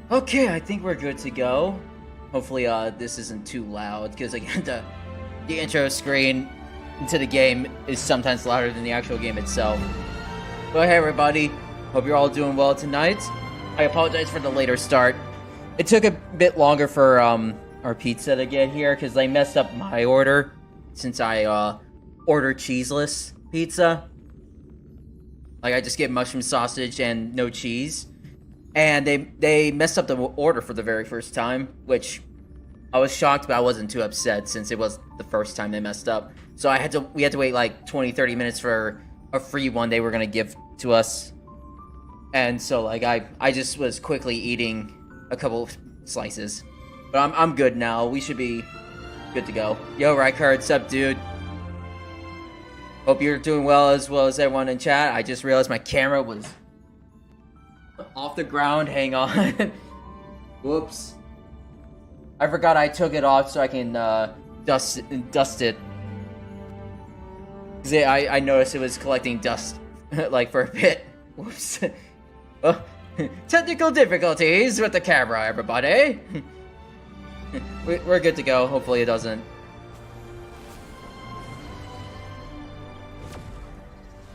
Okay, I think we're good to go. Hopefully, this isn't too loud, because again, the intro screen to the game is sometimes louder than the actual game itself. But hey, everybody, hope you're all doing well tonight. I apologize for the later start. It took a bit longer for our pizza to get here, because they messed up my order, since I ordered cheeseless pizza. Like, I just get mushroom sausage and no cheese. And they messed up the order for the very first time, which I was shocked, but I wasn't too upset since it was the first time they messed up. So we had to wait like 20-30 minutes for a free one they were gonna give to us. And so like I just was quickly eating a couple of slices. But I'm good now. We should be good to go. Yo, Rykard, what's up, dude? Hope you're doing well as everyone in chat. I just realized my camera was off the ground. Hang on. Whoops. I forgot I took it off so I can dust it. Cause I noticed it was collecting dust like for a bit. Whoops. Oh, technical difficulties with the camera, everybody. We're good to go. Hopefully it doesn't.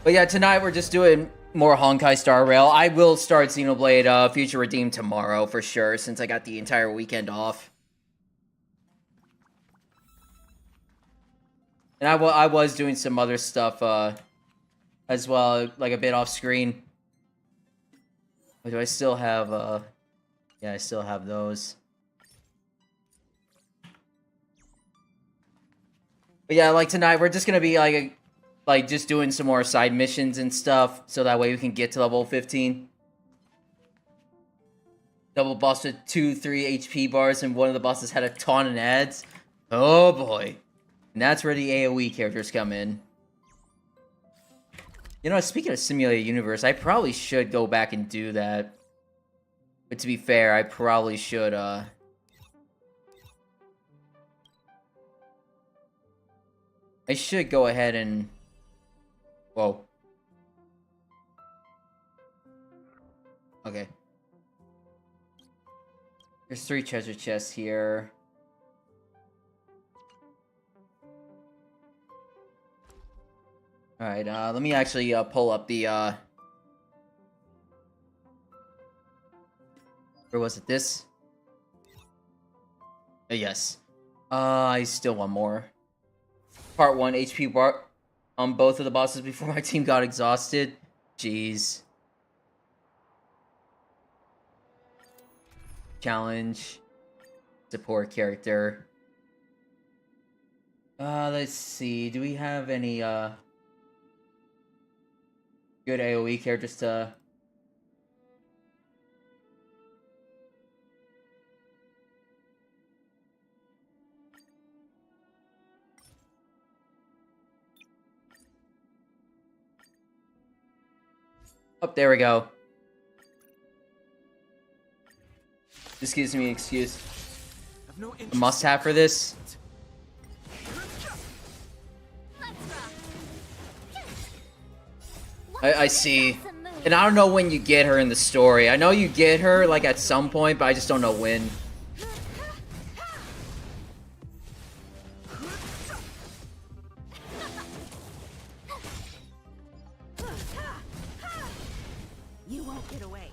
But yeah, tonight we're just doing more Honkai Star Rail. I will start Xenoblade Future Redeemed tomorrow for sure, since I got the entire weekend off. And I was doing some other stuff as well, like a bit off screen. But do I still have yeah, I still have those. But yeah, like tonight we're just gonna be like just doing some more side missions and stuff, so that way we can get to level 15. Double boss with 2-3 HP bars, and one of the bosses had a ton of ads. Oh boy. And that's where the AoE characters come in. You know, speaking of Simulated Universe, I probably should go back and do that. But to be fair, I probably should, I should go ahead and... Whoa. Okay. There's 3 treasure chests here. Alright, let me actually pull up the where was it? This? Yes. I still want more. Part 1 HP bar on both of the bosses before my team got exhausted. Jeez. Challenge. Support character. Let's see. Do we have any good AoE characters to... Oh, there we go. This gives me an excuse. A must-have for this. I see. And I don't know when you get her in the story. I know you get her, like, at some point, but I just don't know when. You won't get away.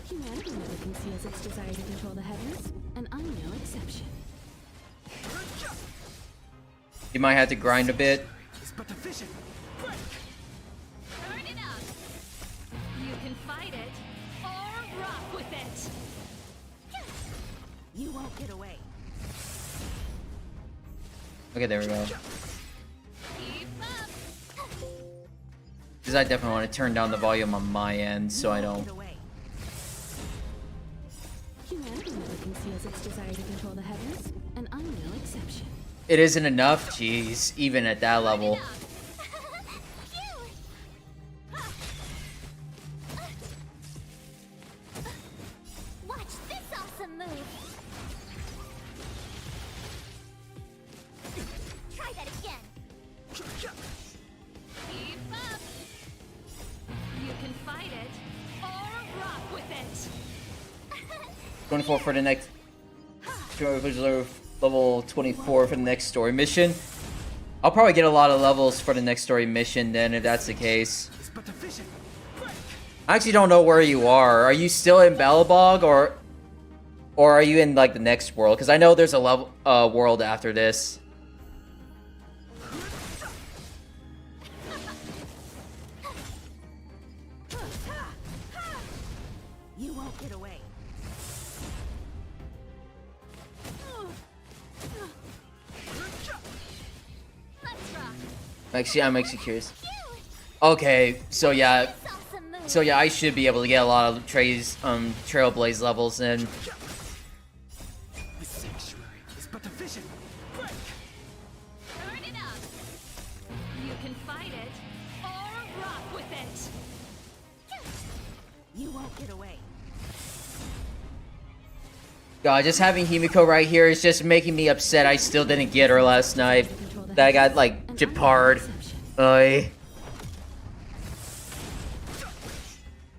Humanity never conceals its desire to control the heavens, and I'm no exception. You might have to grind a bit. But the vision. Turn it up. You can fight it or rock with it. You won't get away. Okay, there we go. Keep up. Because I definitely want to turn down the volume on my end so I don't... Humanity never conceals its desire to control the heavens, and I'm no exception. It isn't enough? Jeez, even at that level. Watch this awesome move. Try that again. Keep up. You can fight it or rock with it. it. 24 for the next... Level 24 for the next story mission. I'll probably get a lot of levels for the next story mission then, if that's the case. I actually don't know where you are. Are you still in Balabog, or are you in, like, the next world? Because I know there's a level world after this. You won't get away. I'm actually curious. Okay, so yeah. So yeah, I should be able to get a lot of Trailblaze levels in. The sanctuary is but a vision. Turn it up. You can fight it or rock with it. You won't get away. God, just having Himiko right here is just making me upset I still didn't get her last night. That I got, like, Japard. Oy.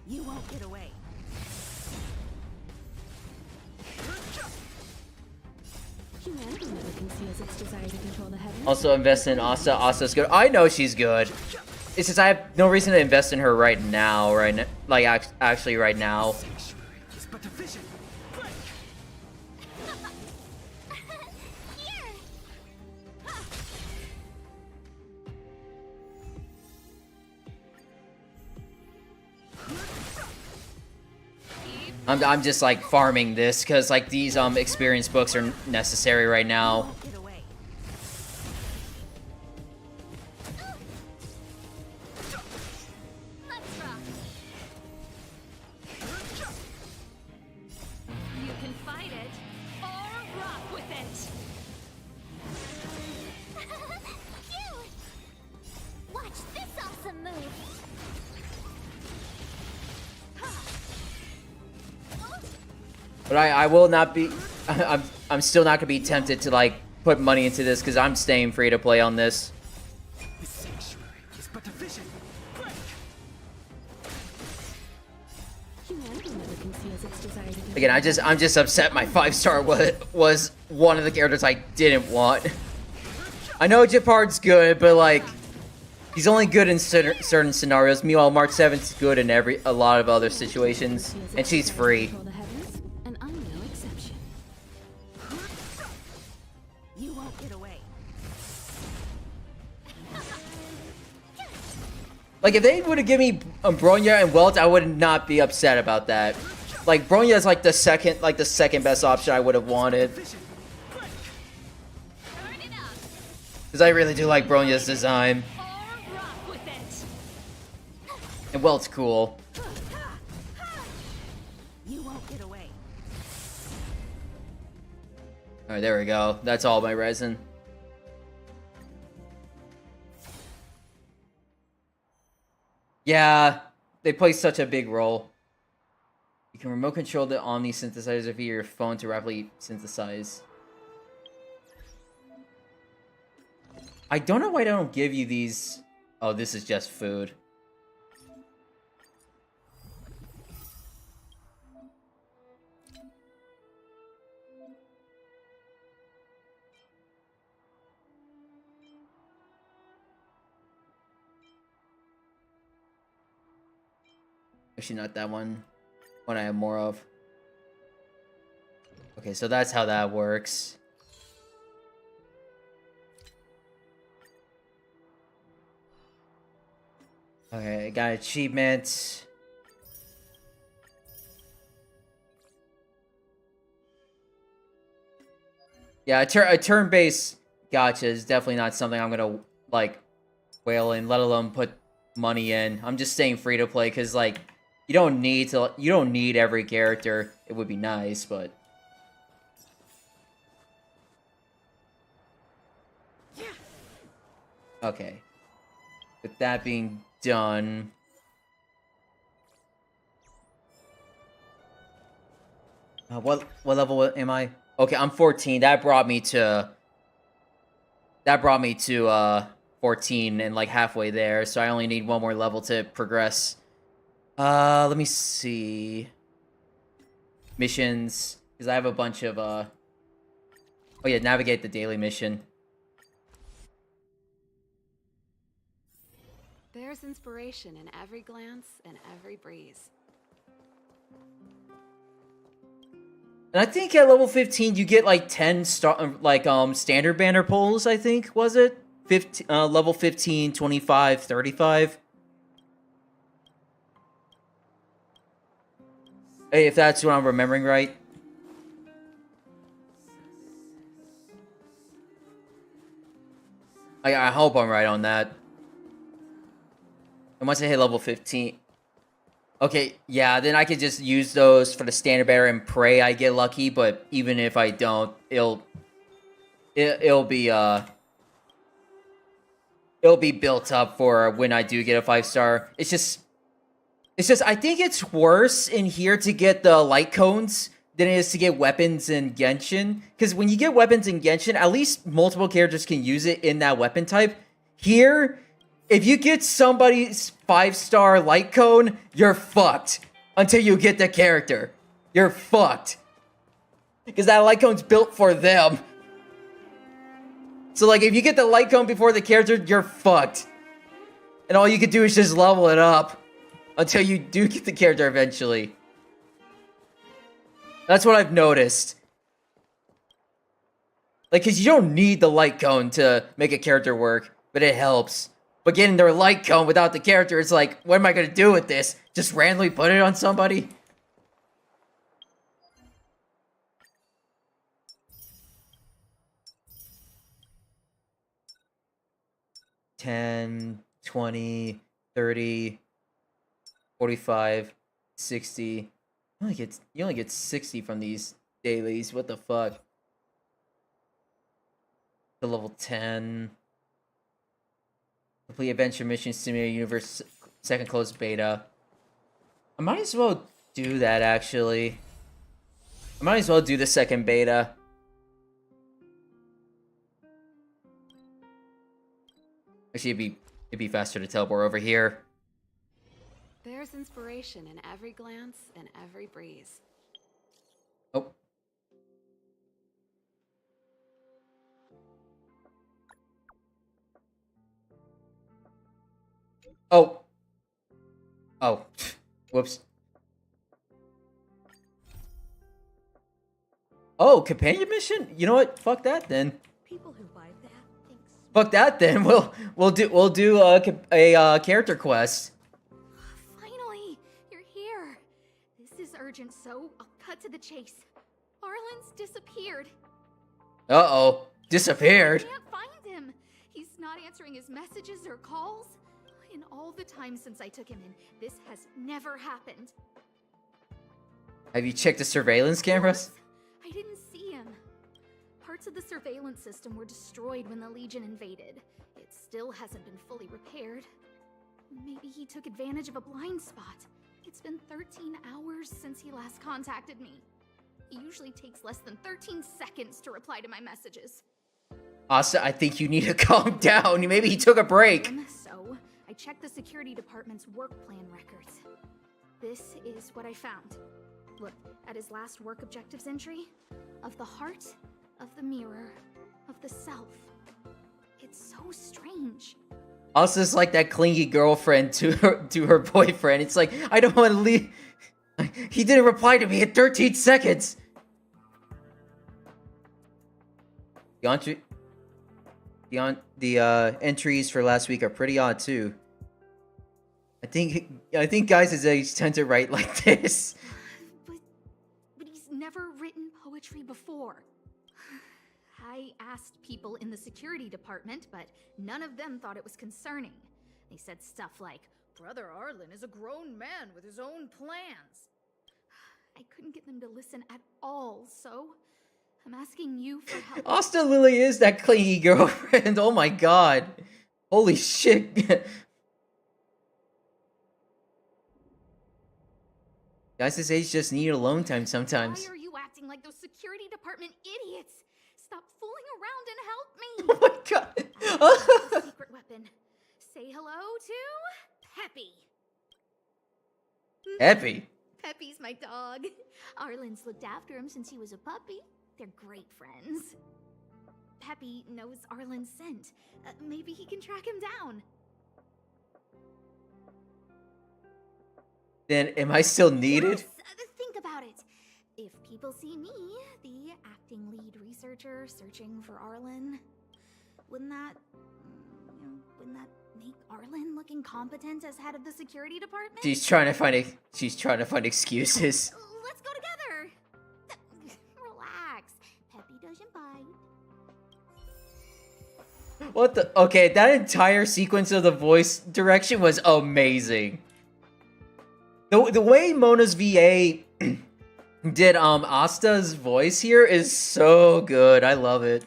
You won't get away. Humanity never conceals its desire to control the heavens. Also invest in Asa. Asa's good. I know she's good. It's just I have no reason to invest in her right now. Actually right now. Sanctuary is but a vision. I'm just like farming this because like these experience books are necessary right now. Get away. Let's rock. You can fight it or rock with it. Cute. Watch this awesome move. But I will not be. I'm still not gonna be tempted to like put money into this because I'm staying free to play on this. The sanctuary is but a vision. Humanity never conceals its desire to control. Again, I'm just upset my 5-star was one of the characters I didn't want. I know Japard's good, but like he's only good in certain scenarios. Meanwhile, Mark 7's good in a lot of other situations, and she's free. Control the heavens, and I'm no exception. You won't get away. Like if they would have given me Bronya and Welt, I would not be upset about that. Like Bronya is like the second best option I would have wanted. Turn it up. Because I really do like Bronya's design. Or rock with it. And Welt's cool. You won't get away. Alright, there we go. That's all my resin. Yeah, they play such a big role. You can remote control the Omni synthesizer via your phone to rapidly synthesize. I don't know why they don't give you these. Oh, this is just food. Actually, not that one. One I have more of. Okay, so that's how that works. Okay, I got achievements. Yeah, a turn-based gacha is definitely not something I'm gonna like whale in, let alone put money in. I'm just staying free to play because like you don't need every character. It would be nice, but okay. With that being done, what level am I? Okay, I'm 14. That brought me to 14 and like halfway there. So I only need one more level to progress. Let me see. missions, because I have a bunch of, oh yeah, navigate the daily mission. There's inspiration in every glance and every breeze. And I think at level 15 you get like 10 standard banner pulls, I think, was it? Level 15, 25, 35. Hey, if that's what I'm remembering right. I hope I'm right on that. And once I hit level 15... Okay, yeah, then I could just use those for the standard banner and pray I get lucky, but even if I don't, it'll be built up for when I do get a 5-star. It's just I think it's worse in here to get the light cones than it is to get weapons in Genshin, because when you get weapons in Genshin, at least multiple characters can use it in that weapon type. Here, if you get somebody's 5-star light cone, you're fucked. Until you get the character. You're fucked. Because that light cone's built for them. So, like, if you get the light cone before the character, you're fucked. And all you can do is just level it up. Until you do get the character eventually. That's what I've noticed. Like, because you don't need the light cone to make a character work. But it helps. But getting their light cone without the character, it's like, what am I going to do with this? Just randomly put it on somebody? $10, $20, $30, $45, $60. You only get 60 from these dailies. What the fuck? To level 10. Complete Adventure Mission Simulator Universe second closed beta. I might as well do that, actually. I might as well do the second beta. Actually, it'd be faster to teleport over here. There's inspiration in every glance and every breeze. Oh. Oh. Oh. Whoops. Oh, companion mission? You know what? Fuck that then. People who buy that think Fuck that then. We'll do a character quest. Finally, you're here. This is urgent, so I'll cut to the chase. Arlen's disappeared. Uh-oh. Disappeared. I can't find him. He's not answering his messages or calls. In all the time since I took him in, this has never happened. Have you checked the surveillance cameras? I didn't see him. Parts of the surveillance system were destroyed when the Legion invaded. It still hasn't been fully repaired. Maybe he took advantage of a blind spot. It's been 13 hours since he last contacted me. He usually takes less than 13 seconds to reply to my messages. Asa, I think you need to calm down. Maybe he took a break. So, I checked the security department's work plan records. This is what I found. Look at his last work objectives entry. Of the heart, of the mirror, of the self. It's so strange. Asa's like that clingy girlfriend to her boyfriend. It's like, I don't want to leave. He didn't reply to me in 13 seconds. The entries for last week are pretty odd too. I think guys his age tend to write like this. But he's never written poetry before. I asked people in the security department, but none of them thought it was concerning. They said stuff like, "Brother Arlen is a grown man with his own plans." I couldn't get them to listen at all, so I'm asking you for help. Asta Lily is that clingy girlfriend. Oh my god. Holy shit. Guys his age just need alone time sometimes. Why are you acting like those security department idiots? Stop fooling around and help me! Oh my god. Secret weapon. Say hello to Peppy. Peppy. Peppy's my dog. Arlen's looked after him since he was a puppy. They're great friends. Peppy knows Arlen's scent. Maybe he can track him down. Then am I still needed? Yes, think about it. If people see me, the acting lead researcher searching for Arlen, wouldn't that make Arlen look incompetent as head of the security department? She's trying to find excuses. Let's go together. Relax. Peppy doesn't bite. What the? Okay, that entire sequence of the voice direction was amazing. The way Mona's VA did Asta's voice here is so good. I love it.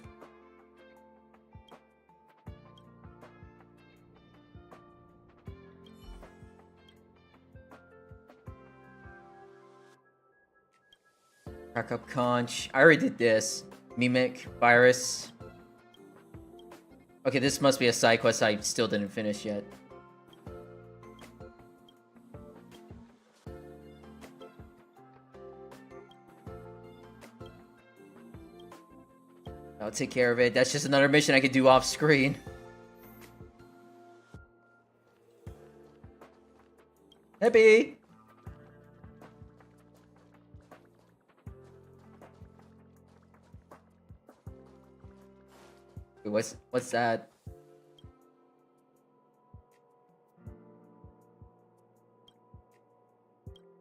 Crack up conch. I already did this. Mimic, virus. Okay, this must be a side quest I still didn't finish yet. I'll take care of it. That's just another mission I could do off screen. Happy! Wait, what's that?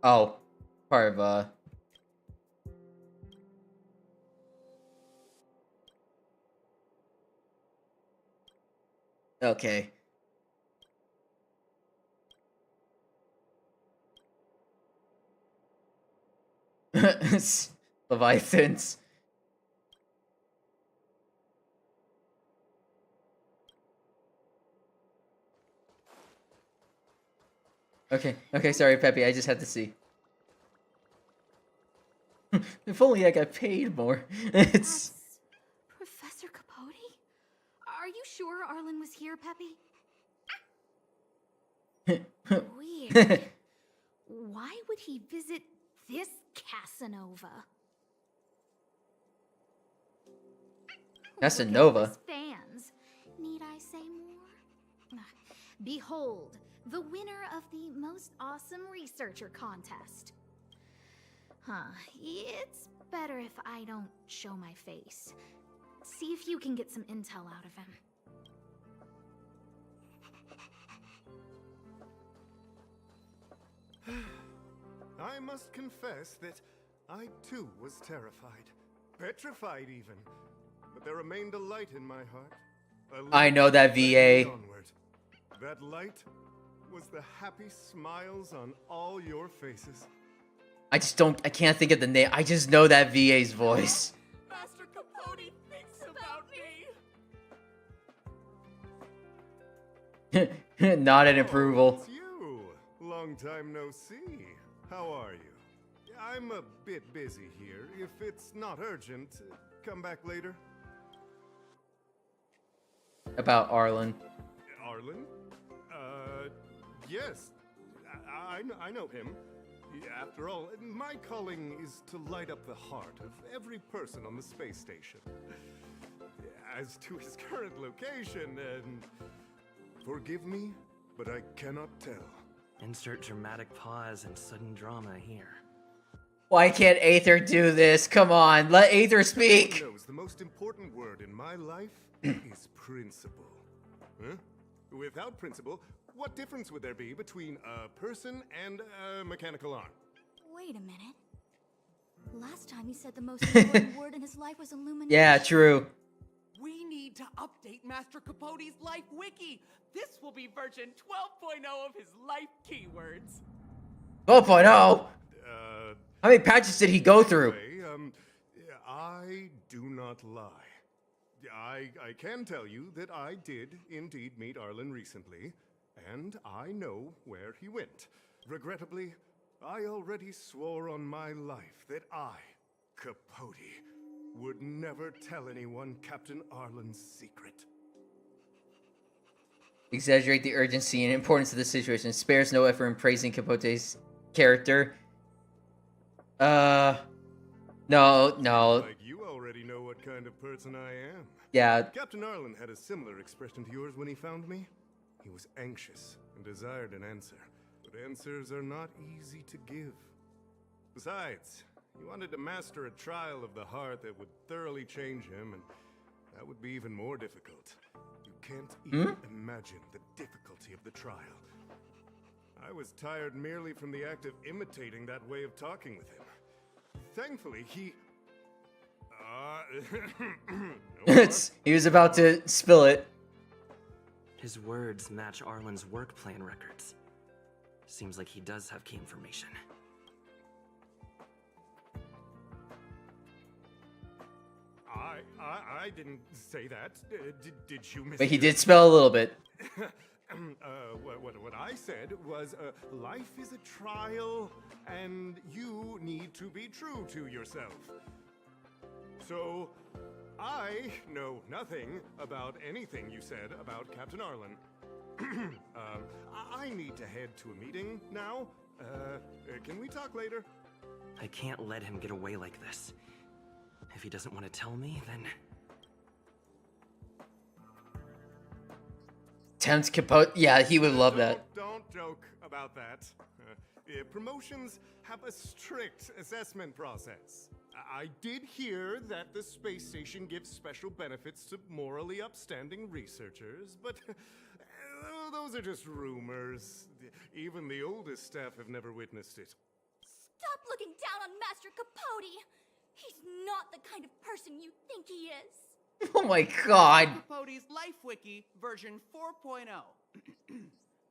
Oh, part of okay. Leviathans. Okay, sorry, Peppy, I just had to see. If only I got paid more. It's... That's Professor Capote? Are you sure Arlen was here, Peppy? Weird. Why would he visit this Casanova? Casanova? His fans. Need I say more? Behold, the winner of the most awesome researcher contest. It's better if I don't show my face. See if you can get some intel out of him. I must confess that I too was terrified. Petrified even. But there remained a light in my heart. I know that VA. Onward. That light was the happy smiles on all your faces. I can't think of the name. I just know that VA's voice. Master Capote thinks about me. Nodded approval. It's you. Long time no see. How are you? I'm a bit busy here. If it's not urgent, come back later. About Arlen. Arlen? Yes. I know him. After all, my calling is to light up the heart of every person on the space station. As to his current location, forgive me, but I cannot tell. Insert dramatic pause and sudden drama here. Why can't Aether do this? Come on, let Aether speak! Everyone knows the most important word in my life is principle. Huh? Without principle, what difference would there be between a person and a mechanical arm? Wait a minute. Last time he said the most important word in his life was illumination. Yeah, true. We need to update Master Capote's life wiki. This will be version 12.0 of his life keywords. 12.0? How many patches did he go through? Anyway, I do not lie. I can tell you that I did indeed meet Arlen recently, and I know where he went. Regrettably, I already swore on my life that I, Capote, would never tell anyone Captain Arlen's secret. Exaggerate the urgency and importance of the situation. Spares no effort in praising Capote's character. No. Like you already know what kind of person I am. Yeah, Captain Arlen had a similar expression to yours when he found me. He was anxious and desired an answer, but answers are not easy to give. Besides, he wanted to master a trial of the heart that would thoroughly change him, and that would be even more difficult. You can't even imagine the difficulty of the trial. I was tired merely from the act of imitating that way of talking with him. Thankfully, he... he was about to spill it. His words match Arlen's work plan records. Seems like he does have key information. I didn't say that. Did you miss? But he did spell a little bit. What I said was, life is a trial, and you need to be true to yourself. So, I know nothing about anything you said about Captain Arlen. I need to head to a meeting now. Can we talk later? I can't let him get away like this. If he doesn't want to tell me, then... Temps Capote. Yeah, he would love that. Don't joke about that. Promotions have a strict assessment process. I did hear that the space station gives special benefits to morally upstanding researchers, but those are just rumors. Even the oldest staff have never witnessed it. Stop looking down on Master Capote! He's not the kind of person you think he is. Oh my god. Capote's Life Wiki version 4.0.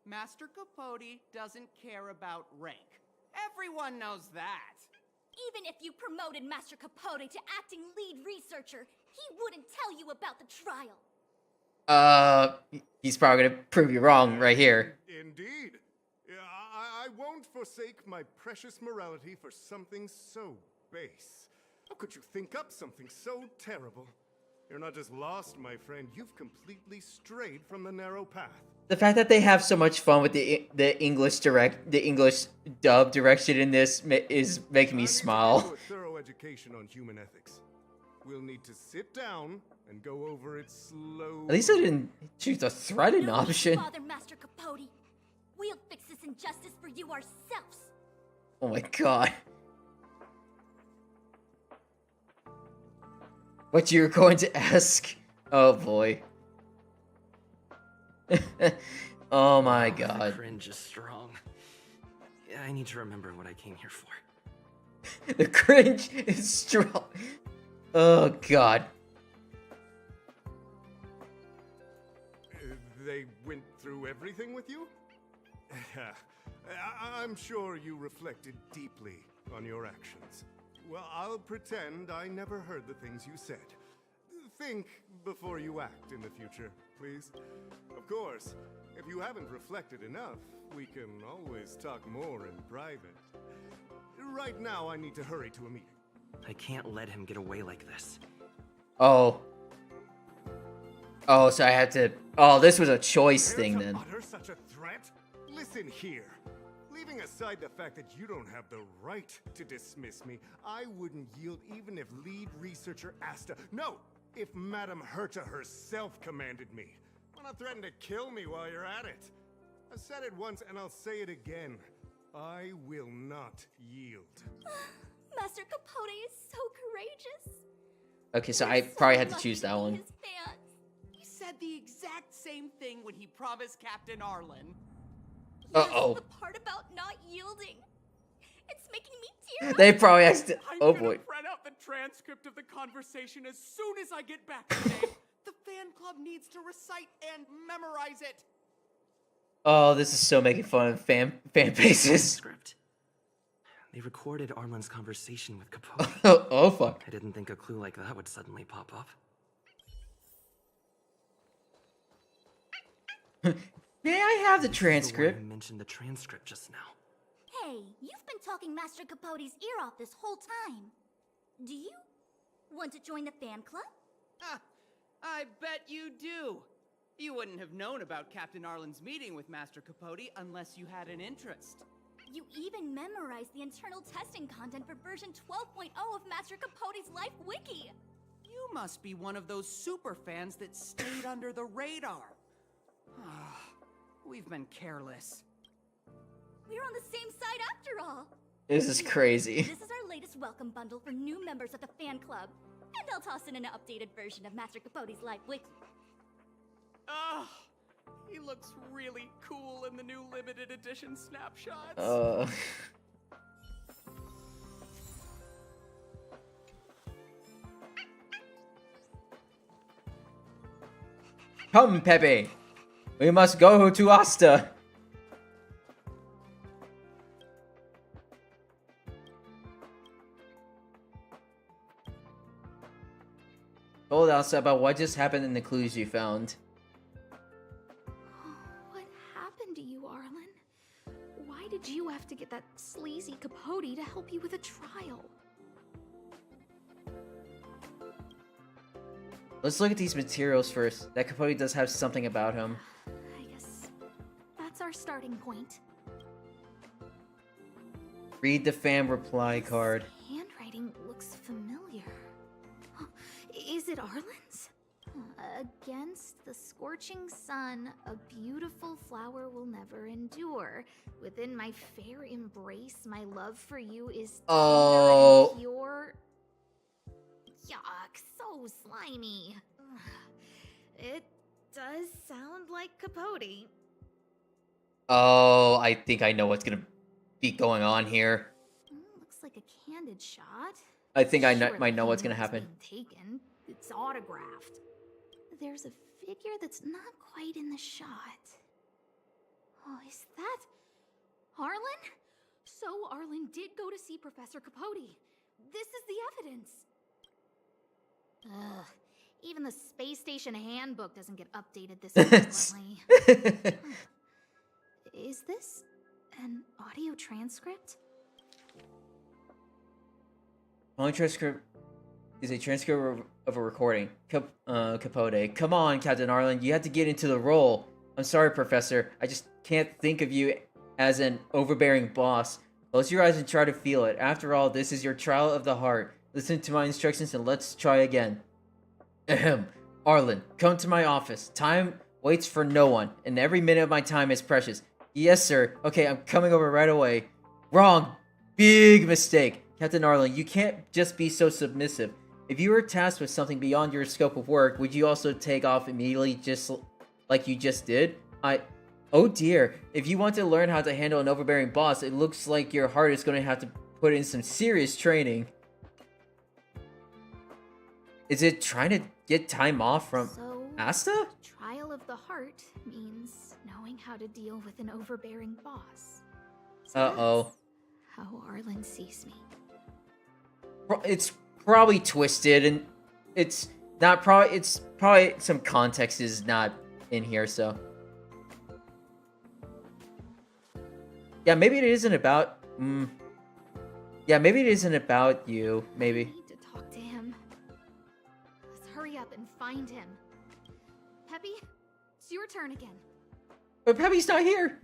Master Capote doesn't care about rank. Everyone knows that. Even if you promoted Master Capote to acting lead researcher, he wouldn't tell you about the trial. He's probably gonna prove you wrong right here. Indeed. I won't forsake my precious morality for something so base. How could you think up something so terrible? You're not just lost, my friend. You've completely strayed from the narrow path. The fact that they have so much fun with the English dub direction in this is making me smile. I need to give you a thorough education on human ethics. We'll need to sit down and go over it slowly. At least I didn't choose the threaten option. Father Master Capote. We'll fix this injustice for you ourselves. Oh my god. What you're going to ask? Oh boy. Oh my god. The cringe is strong. I need to remember what I came here for. The cringe is strong. Oh god. They went through everything with you? I'm sure you reflected deeply on your actions. Well, I'll pretend I never heard the things you said. Think before you act in the future, please. Of course, if you haven't reflected enough, we can always talk more in private. Right now, I need to hurry to a meeting. I can't let him get away like this. Oh. Oh, so I had to... Oh, this was a choice thing then. Utter such a threat? Listen here. Leaving aside the fact that you don't have the right to dismiss me, I wouldn't yield even if lead researcher Asta... No! If Madame Herta herself commanded me. Why not threaten to kill me while you're at it? I've said it once and I'll say it again. I will not yield. Master Capote is so courageous. Okay, so I probably had to choose that one. His fans. He said the exact same thing when he promised Captain Arlen. Uh-oh. Yes, the part about not yielding. It's making me tear up. They probably asked... I'm Oh gonna boy. print out the transcript of the conversation as soon as I get back today. The fan club needs to recite and memorize it. Oh, this is so making fun of fan bases. Script. They recorded Arlen's conversation with Capote. Oh fuck. I didn't think a clue like that would suddenly pop up. May I have the The transcript? one who mentioned the transcript just now. Hey, you've been talking Master Capote's ear off this whole time. Do you want to join the fan club? Ah, I bet you do. You wouldn't have known about Captain Arlen's meeting with Master Capote unless you had an interest. You even memorized the internal testing content for version 12.0 of Master Capote's Life Wiki. You must be one of those super fans that stayed under the radar. We've been careless. We're on the same side after all. This is crazy. This is our latest welcome bundle for new members of the fan club. And I'll toss in an updated version of Master Capote's Life Wiki. He looks really cool in the new limited edition snapshots. Come, Pepe. We must go to Asta. Told Asta about what just happened and the clues you found. What happened to you, Arlen? Why did you have to get that sleazy Capote to help you with a trial? Let's look at these materials first. That Capote does have something about him. I guess that's our starting point. Read the fan reply card. Handwriting looks familiar. Is it Arlen's? Against the scorching sun, a beautiful flower will never endure. Within my fair embrace, my love for you is tender and pure. Yuck, so slimy. It does sound like Capote. Oh, I think I know what's gonna be going on here. Looks like a candid shot. I think I Sure, might know the what's gonna photo's happen. been taken. It's autographed. There's a figure that's not quite in the shot. Oh, is that Arlen? So Arlen did go to see Professor Capote. This is the evidence. Ugh. Even the space station handbook doesn't get updated this frequently. Is this an audio transcript? Only transcript is a transcript of a recording. Capote. Come on, Captain Arlen. You have to get into the role. I'm sorry, Professor. I just can't think of you as an overbearing boss. Close your eyes and try to feel it. After all, this is your trial of the heart. Listen to my instructions and let's try again. Ahem. Arlen, come to my office. Time waits for no one, and every minute of my time is precious. Yes, sir. Okay, I'm coming over right away. Wrong. Big mistake. Captain Arlen, you can't just be so submissive. If you were tasked with something beyond your scope of work, would you also take off immediately just like you just did? Oh dear. If you want to learn how to handle an overbearing boss, it looks like your heart is going to have to put in some serious training. Is it trying to get time off from Asta? Trial of the heart means knowing how to deal with an overbearing boss. So Uh-oh. that's how Arlen sees me. It's probably twisted, and it's not probably. It's probably some context is not in here, so yeah, maybe it isn't about. Yeah, maybe it isn't about you. Maybe. I need to talk to him. Let's hurry up and find him. Peppy, it's your turn again. But Peppy's not here.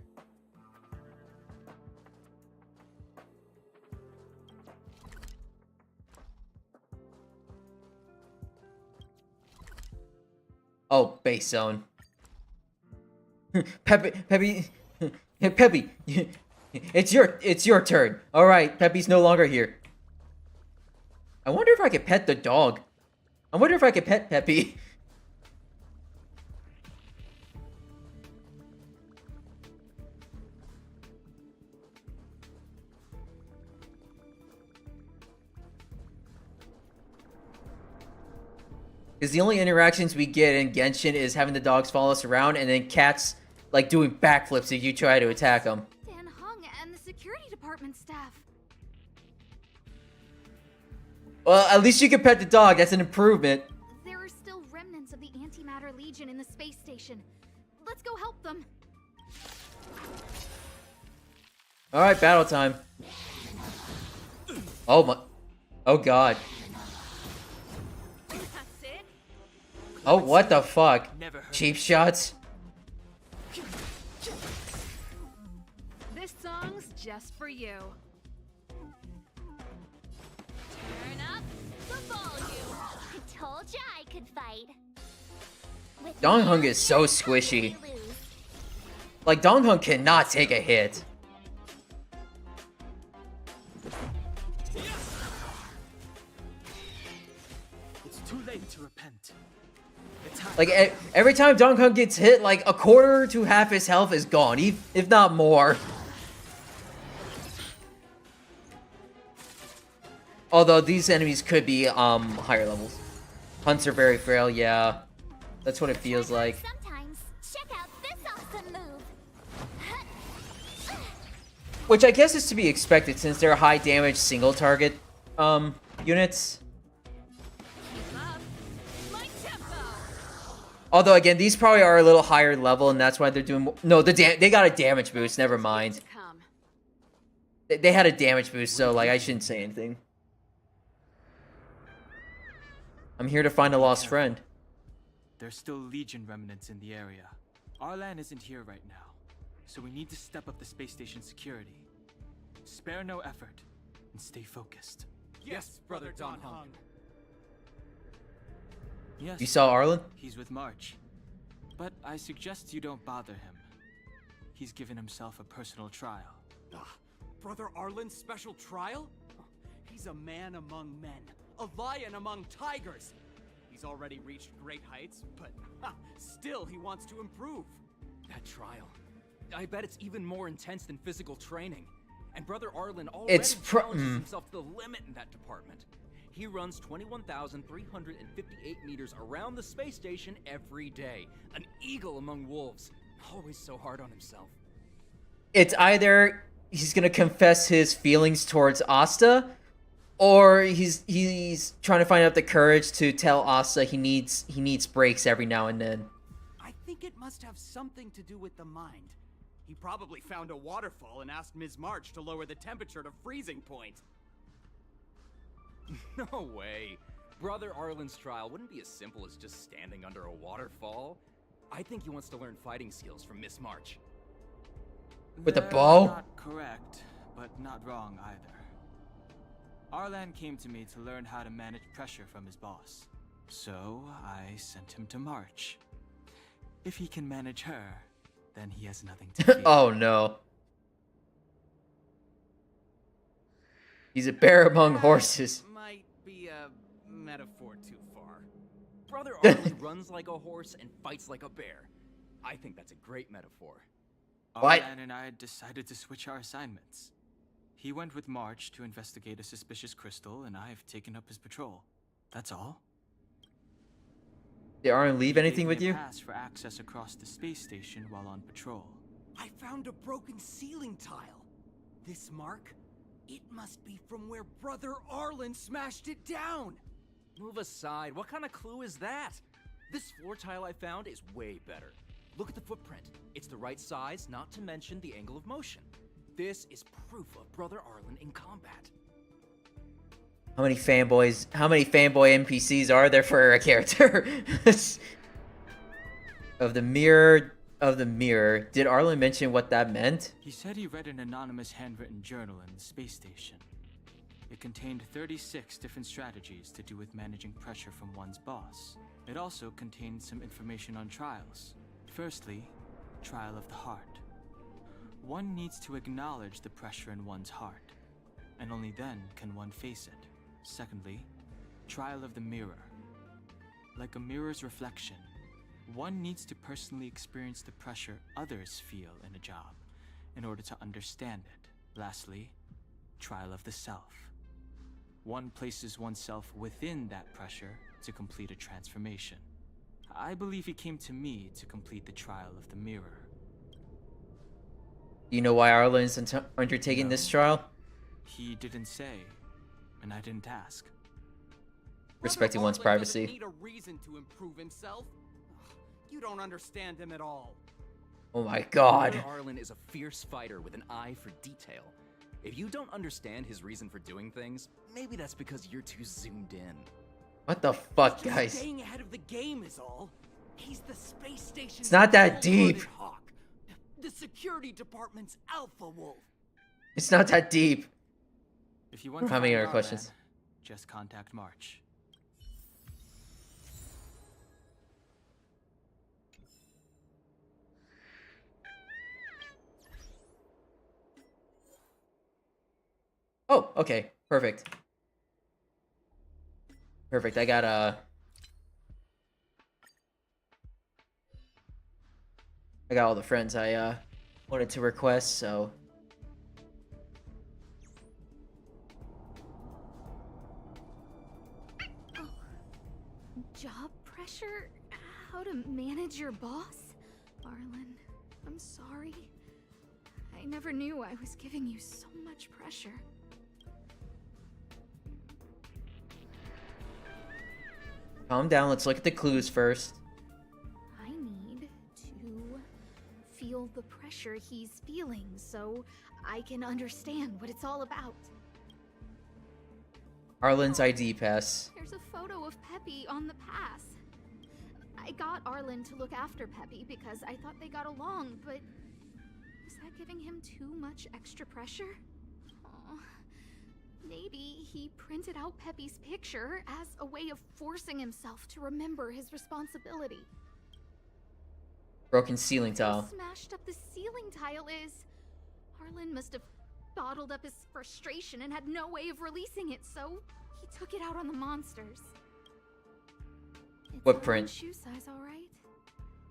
Oh, base zone. Peppy, it's your turn. All right, Peppy's no longer here. I wonder if I could pet the dog. I wonder if I could pet Peppy. Because the only interactions we get in Genshin is having the dogs follow us around and then cats, like, doing backflips if you try to attack them. Dan Hung and the security department staff. Well, at least you can pet the dog. That's an improvement. There are still remnants of the Antimatter Legion in the space station. Let's go help them. Alright, battle time. Oh my... Oh god. Oh, what the fuck? Cheap shots? This song's just for you. Turn up the volume. I told you I could fight. With Donghung you, is so you squishy. lose. Like, Donghung cannot take a hit. It's too late to repent. Like, every time Donghung gets hit, like, a quarter to half his health is gone, if not more. Although, these enemies could be, higher levels. Hunts are very frail, yeah. That's what it feels like. Sometimes, check out this awesome move. Which I guess is to be expected since they're high damage single target, units. Keep up. My tempo. Although, again, these probably are a little higher level, and that's why they're doing more. No, they got a damage boost, never mind. Come. They had a damage boost, so, like, I shouldn't say anything. I'm here to find a lost friend. There's still Legion remnants in the area. Arlan isn't here right now, so we need to step up the space station security. Spare no effort, and stay focused. Yes, Brother Donghung. Yes, You saw Arlen? he's with March. But I suggest you don't bother him. He's given himself a personal trial. Brother Arlen's special trial? He's a man among men, a lion among tigers. He's already reached great heights, but still he wants to improve. That trial. I bet it's even more intense than physical training. And Brother Arlen already It's challenges himself to the limit in that department. He runs 21,358 meters around the space station every day. An eagle among wolves. Always so hard on himself. It's either he's gonna confess his feelings towards Asta, or he's trying to find out the courage to tell Asta he needs breaks every now and then. I think it must have something to do with the mind. He probably found a waterfall and asked Ms. March to lower the temperature to freezing point. No way. Brother Arlen's trial wouldn't be as simple as just standing under a waterfall. I think he wants to learn fighting skills from Miss March. With a They're bow? Not correct, but not wrong either. Arlan came to me to learn how to manage pressure from his boss. So I sent him to March. If he can manage her, then he has nothing to fear. Oh no. He's a bear among horses. Might be a metaphor too far. Brother Arlen runs like a horse and fights like a bear. I think that's a great metaphor. What? Arlan and I decided to switch our assignments. He went with March to investigate a suspicious crystal, and I've taken up his patrol. That's all. Did Arlen leave anything Gave with me a you? pass for access across the space station while on patrol. I found a broken ceiling tile. This mark? It must be from where Brother Arlen smashed it down. Move aside. What kind of clue is that? This floor tile I found is way better. Look at the footprint. It's the right size, not to mention the angle of motion. This is proof of Brother Arlen in combat. How many fanboy NPCs are there for a character? Of the mirror. Did Arlen mention what that meant? He said he read an anonymous handwritten journal in the space station. It contained 36 different strategies to do with managing pressure from one's boss. It also contained some information on trials. Firstly, trial of the heart. One needs to acknowledge the pressure in one's heart, and only then can one face it. Secondly, trial of the mirror. Like a mirror's reflection, one needs to personally experience the pressure others feel in a job in order to understand it. Lastly, trial of the self. One places oneself within that pressure to complete a transformation. I believe he came to me to complete the trial of the mirror. Do you know why Arlen's undertaking this trial? He didn't say, and I didn't ask. Respecting Brother one's Arlen privacy. doesn't need a reason to improve himself. You don't understand him at all. Oh my god. Brother Arlen is a fierce fighter with an eye for detail. If you don't understand his reason for doing things, maybe that's because you're too zoomed in. What the fuck, Just guys? staying ahead of the game is all. He's the space station's It's not that cold-blooded deep. hawk, the security department's alpha wolf. It's not that deep. If you want to How many find other our questions? man, just contact March. Oh, okay. Perfect. Perfect. I got all the friends I wanted to request, so Job pressure? How to manage your boss? Arlen, I'm sorry. I never knew I was giving you so much pressure. calm down. Let's look at the clues first. I need to feel the pressure he's feeling so I can understand what it's all about. Arlen's ID pass. There's a photo of Peppy on the pass. I got Arlen to look after Peppy because I thought they got along, but is that giving him too much extra pressure? Aw. Maybe he printed out Peppy's picture as a way of forcing himself to remember his responsibility. Broken ceiling tile. How smashed up the ceiling tile is. Arlen must have bottled up his frustration and had no way of releasing it, so he took it out on the monsters. It's Footprint. Arlen's shoe size, all right?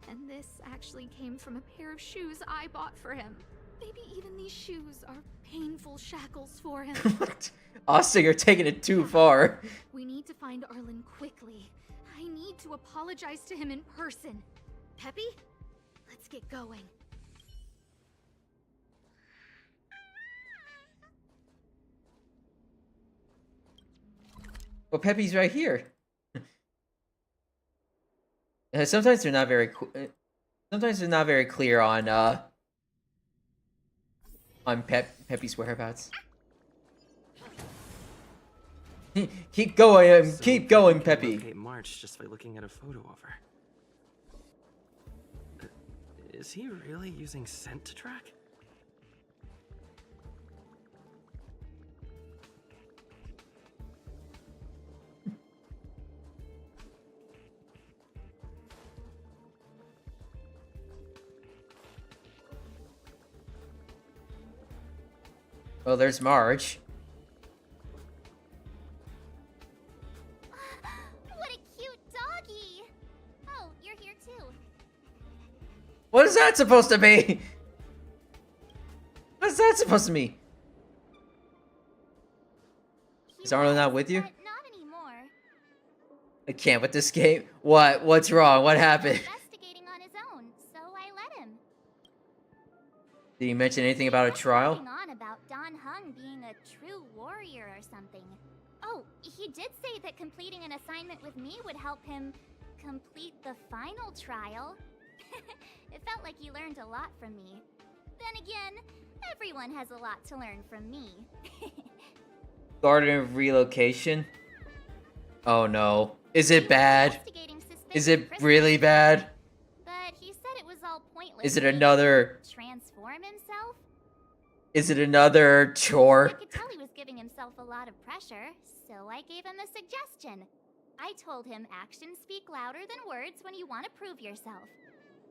And this actually came from a pair of shoes I bought for him. Maybe even these shoes are painful shackles for him. Austin, you're taking it too far. We need to find Arlen quickly. I need to apologize to him in person. Peppy, let's get going. Well, Peppy's right here. Sometimes they're not very. Sometimes they're not very clear on Peppy's whereabouts. Keep going, So keep going, you can Peppy. locate March just by looking at a photo of her. Is he really using scent to track? Well, there's Marge. What a cute doggy! Oh, you're here too. What is that supposed to be? What is that supposed to mean? He Is Arlen not was, with you? but not anymore. I can't with this game. What? What's wrong? What happened? Investigating on his own, so I let him. Did he mention anything about a He was trial? going on about Don Hung being a true warrior or something. Oh, he did say that completing an assignment with me would help him complete the final trial. It felt like he learned a lot from me. Then again, everyone has a lot to learn from me. Garden of relocation? Oh no. Is it bad? Investigating suspicious Is it prisoners, really bad? But he said it was all pointless. Is it for me to another... transform himself? Is it another I chore? could tell he was giving himself a lot of pressure, so I gave him a suggestion. I told him actions speak louder than words when you want to prove yourself.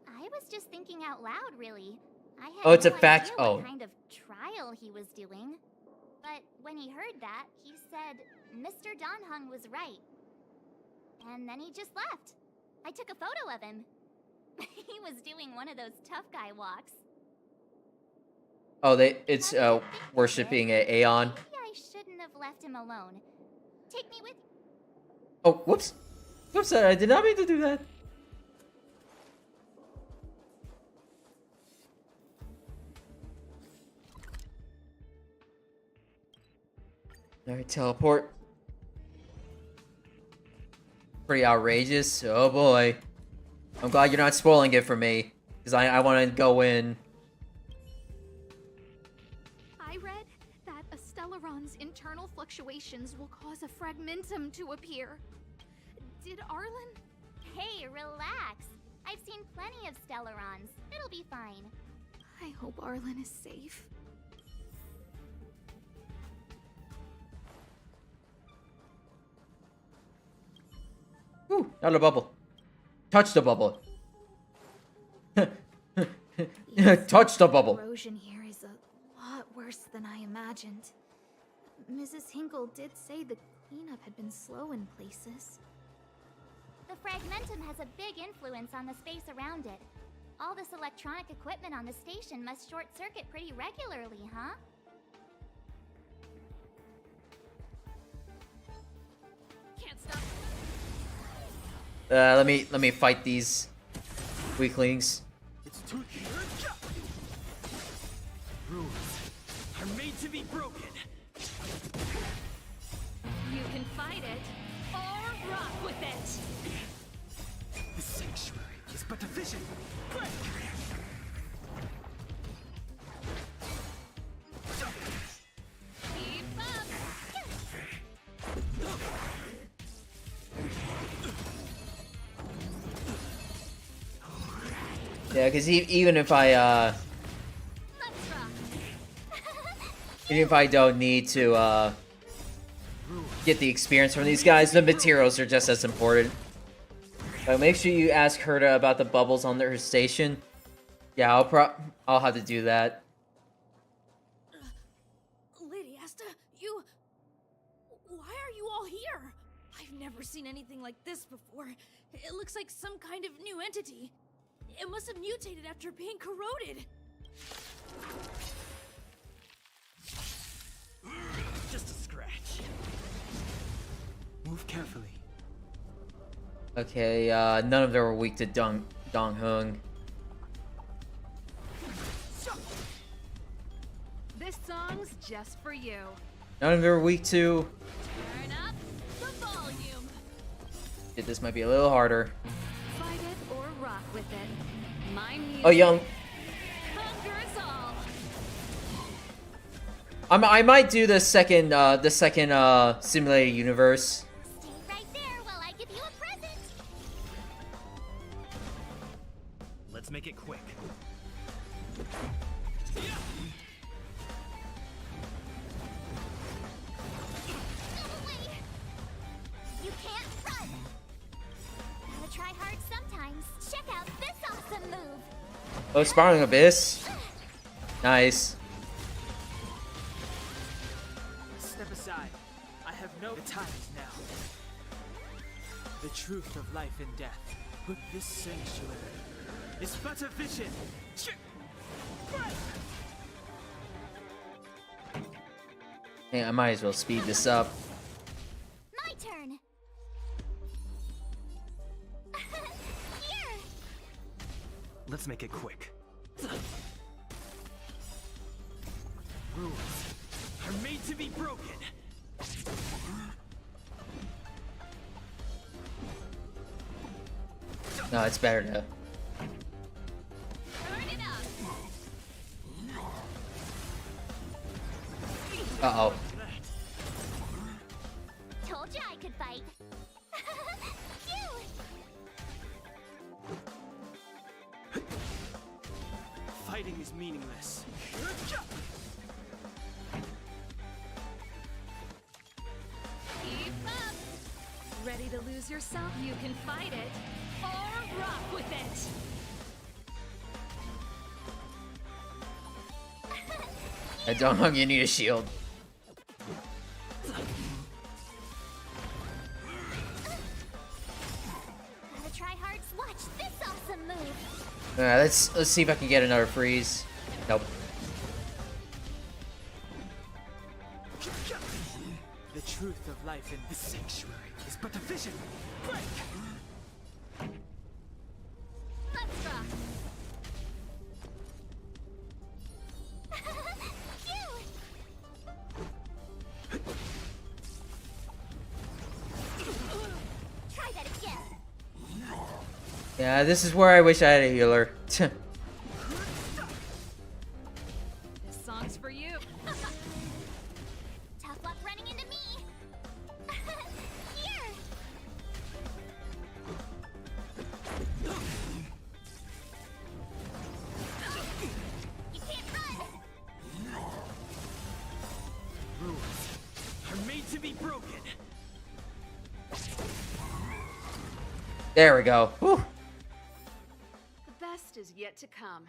I was just thinking out loud, really. I had Oh, it's a no fact- idea oh. what kind of trial he was doing. But when he heard that, he said Mr. Don Hung was right. And then he just left. I took a photo of him. He was doing one of those tough guy walks. Oh, it's worshipping a Aeon. Maybe I shouldn't have left him alone. Take me with. Oh, whoops. Whoops, I did not mean to do that. Alright, teleport. Pretty outrageous. Oh boy. I'm glad you're not spoiling it for me. Because I want to go in. I read that a Stellaron's internal fluctuations will cause a fragmentum to appear. Did Arlen? Hey, relax. I've seen plenty of Stellarons. It'll be fine. I hope Arlen is safe. Whew, not a bubble. Touch the bubble. Touch the bubble. Erosion here is a lot worse than I imagined. Mrs. Hinkle did say the cleanup had been slow in places. The fragmentum has a big influence on the space around it. All this electronic equipment on the station must short-circuit pretty regularly, huh? Can't stop. Let me fight these weaklings. It's too. Rules are made to be broken. You can fight it or rock with it. The sanctuary is but a vision. Keep up. Yeah, because even if I even if I don't need to get the experience from these guys, the materials are just as important. But make sure you ask Herta about the bubbles on her station. Yeah, I'll have to do that. Lady Asta, you... Why are you all here? I've never seen anything like this before. It looks like some kind of new entity. It must have mutated after being corroded. Just a scratch. Move carefully. Okay, none of them were weak to Dong Hung. This song's just for you. None of them were weak to... Turn up the volume. This might be a little harder. Fight it or rock with it. My music. Oh, young. Conquers all. I might do the second simulated universe. Stay right there while I give you a present. Let's make it quick. Go away. You can't run. Gotta try hard sometimes. Check out this awesome move. Oh, Spiraling Abyss. Nice. Step aside. I have no time now. The truth of life and death. But this sanctuary is but a vision. Hey, I might as well speed this up. My turn. Here. Let's make it quick. Rules are made to be broken. No, it's better to... Turn it up. Uh-oh. Told you I could fight. Phew. Fighting is meaningless. Keep up. Ready to lose yourself? You can fight it or rock with it. Dong Hung, you need a shield. Gotta try hard. Watch this awesome move. Let's see if I can get another freeze. Nope. The truth of life in this sanctuary is but a vision. Let's rock. Phew. Try that again. Yeah, this is where I wish I had a healer. This song's for you. Tough luck running into me. Here. You can't run. Rules are made to be broken. There we go. Whew. The best is yet to come.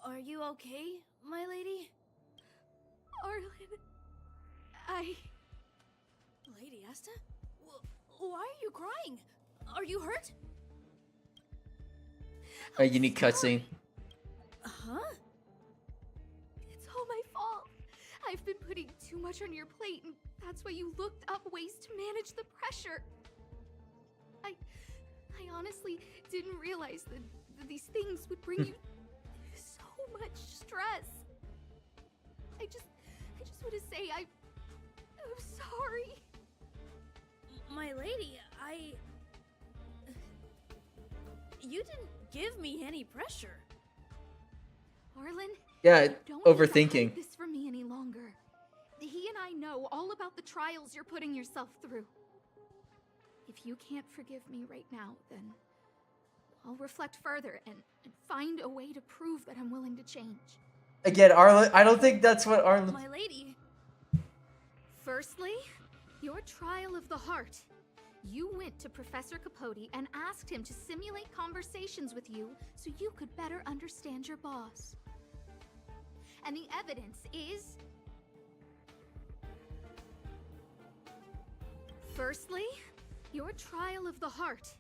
Are you okay, my lady? Arlen, Lady Asta? Why are you crying? Are you hurt? A unique cutscene. Huh? It's all my fault. I've been putting too much on your plate, and that's why you looked up ways to manage the pressure. I honestly didn't realize that these things would bring you so much stress. I just want to say I'm sorry. My lady, you didn't give me any pressure. Arlen, Yeah, don't overthinking. hide this from me any longer. He and I know all about the trials you're putting yourself through. If you can't forgive me right now, then I'll reflect further and find a way to prove that I'm willing to change. Again, Arlen, I don't think that's what Arlen... My lady. Firstly, your trial of the heart. You went to Professor Capote and asked him to simulate conversations with you so you could better understand your boss. And the evidence is... Firstly, your trial of the heart.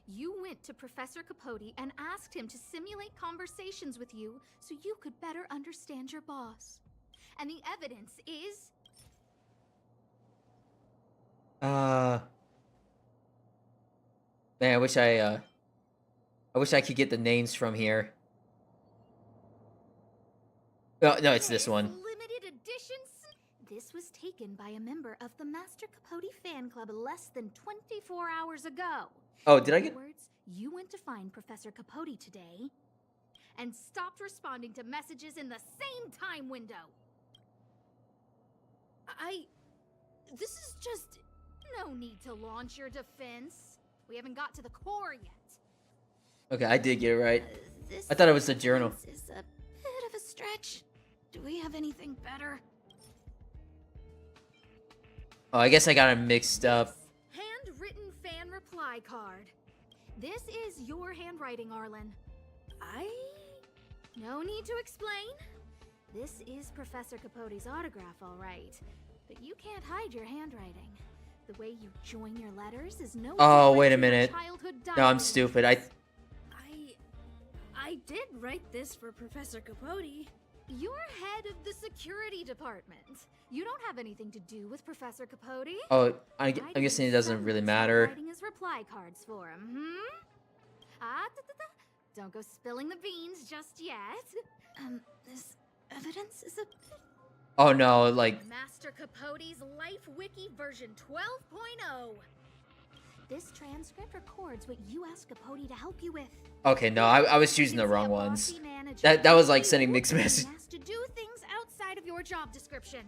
You went to Professor Capote and asked him to simulate conversations with you so you could better understand your boss. And the evidence is... Man, I wish I could get the names from here. Oh, no, it's this one. Limited editions? This was taken by a member of the Master Capote fan club less than 24 hours ago. Oh, did I In get... other words, you went to find Professor Capote today and stopped responding to messages in the same time window. This is just... No need to launch your defense. We haven't got to the core yet. Okay, I did get it right. This I thought it was the journal. is a bit of a stretch. Do we have anything better? Oh, I guess I got it mixed up. Handwritten fan reply card. This is your handwriting, Arlen. No need to explain. This is Professor Capote's autograph, all right. But you can't hide your handwriting. The way you join your letters is no Oh, different wait a from your minute. childhood No, I'm diary. stupid. I did write this for Professor Capote. You're head of the security department. You don't have anything to do with Professor Capote. Oh, I'm guessing it doesn't really matter. Writing his reply cards for him, Don't go spilling the beans just yet. This evidence is a bit... Oh no, like... Master Capote's Life Wiki version 12.0. This transcript records what you asked Capote to help you with. Okay, no, I was choosing the wrong ones. That was like sending mixed messages. Asked to do things outside of your job description.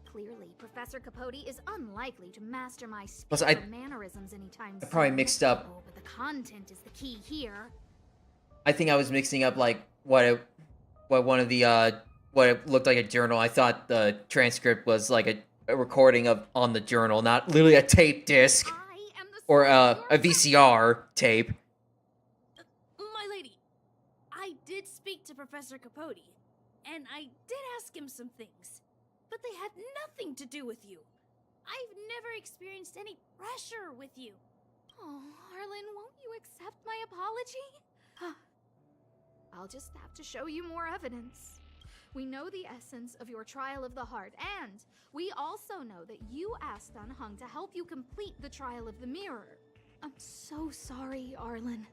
Clearly, Professor Capote is unlikely to master my Plus, speech or mannerisms anytime I probably soon. mixed up. Oh, but the content is the key here. I think I was mixing up like what one of the what it looked like a journal. I thought the transcript was like a recording of on the journal, not literally a tape disc or a VCR tape. My lady, I did speak to Professor Capote, and I did ask him some things, but they had nothing to do with you. I've never experienced any pressure with you. Oh, Arlen, won't you accept my apology? I'll just have to show you more evidence. We know the essence of your trial of the heart, and we also know that you asked Dunhung to help you complete the trial of the mirror. I'm so sorry, Arlen.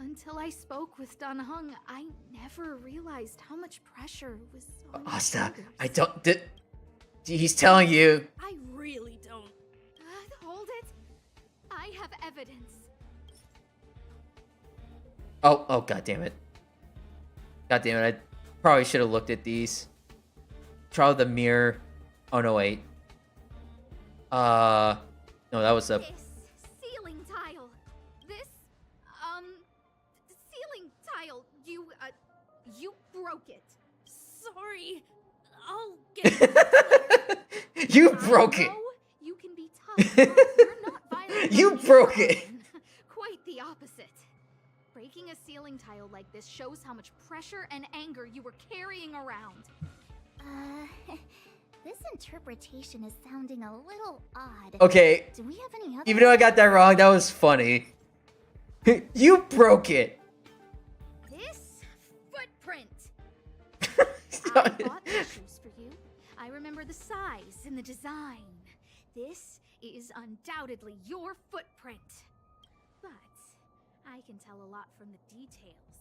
Until I spoke with Dunhung, I never realized how much pressure was on my Asta, shoulders. I don't... He's telling you. I really don't. Hold it. I have evidence. Oh, god damn it. God damn it, I probably should have looked at these. Trial of the mirror. Oh, no, wait. No, that was a... This ceiling tile. This, ceiling tile. You broke it. Sorry. I'll get it. You broke it. You can be tough, but you're not violent You broke it. Quite the opposite. Breaking a ceiling tile like this shows how much pressure and anger you were carrying around. This interpretation is sounding a little odd. Okay, Do we have any other... even though I got that wrong, that was funny. You broke it. This footprint. I bought these shoes for you. I remember the size and the design. This is undoubtedly your footprint. But I can tell a lot from the details.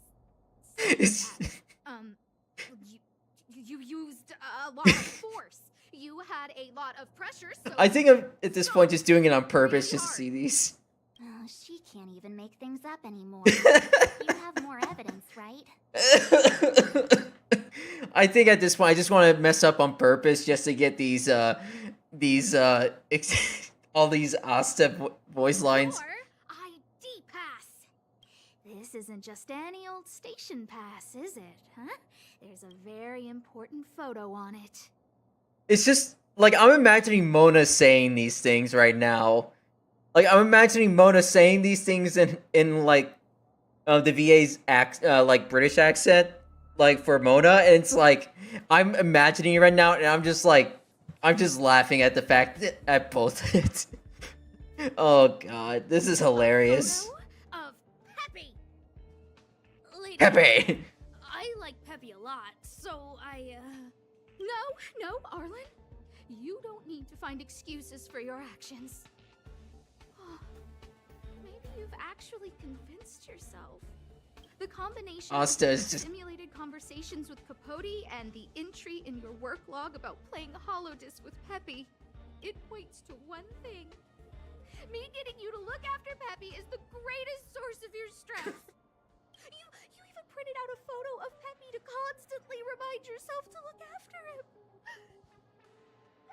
You used a lot of force. You had a lot of pressure, so... I think I'm, at this point, just doing it on purpose just to see these. Oh, she can't even make things up anymore. You have more evidence, right? I think at this point, I just want to mess up on purpose just to get these all these Asta voice lines. Or ID pass. This isn't just any old station pass, is it, huh? There's a very important photo on it. It's just, like, I'm imagining Mona saying these things right now. Like, I'm imagining Mona saying these things in like, the VA's like, British accent, like, for Mona, and it's like, I'm imagining it right now, and I'm just laughing at the fact that, at both it. Oh, God, this is hilarious. Photo of Peppy. Lady, Pepe! I like Peppy a lot, so I, No, Arlen. You don't need to find excuses for your actions. Maybe you've actually convinced yourself. The combination Asta of is just... simulated conversations with Capote and the entry in your work log about playing Holodisc with Peppy, it points to one thing. Me getting you to look after Peppy is the greatest source of your stress. You even printed out a photo of Peppy to constantly remind yourself to look after him.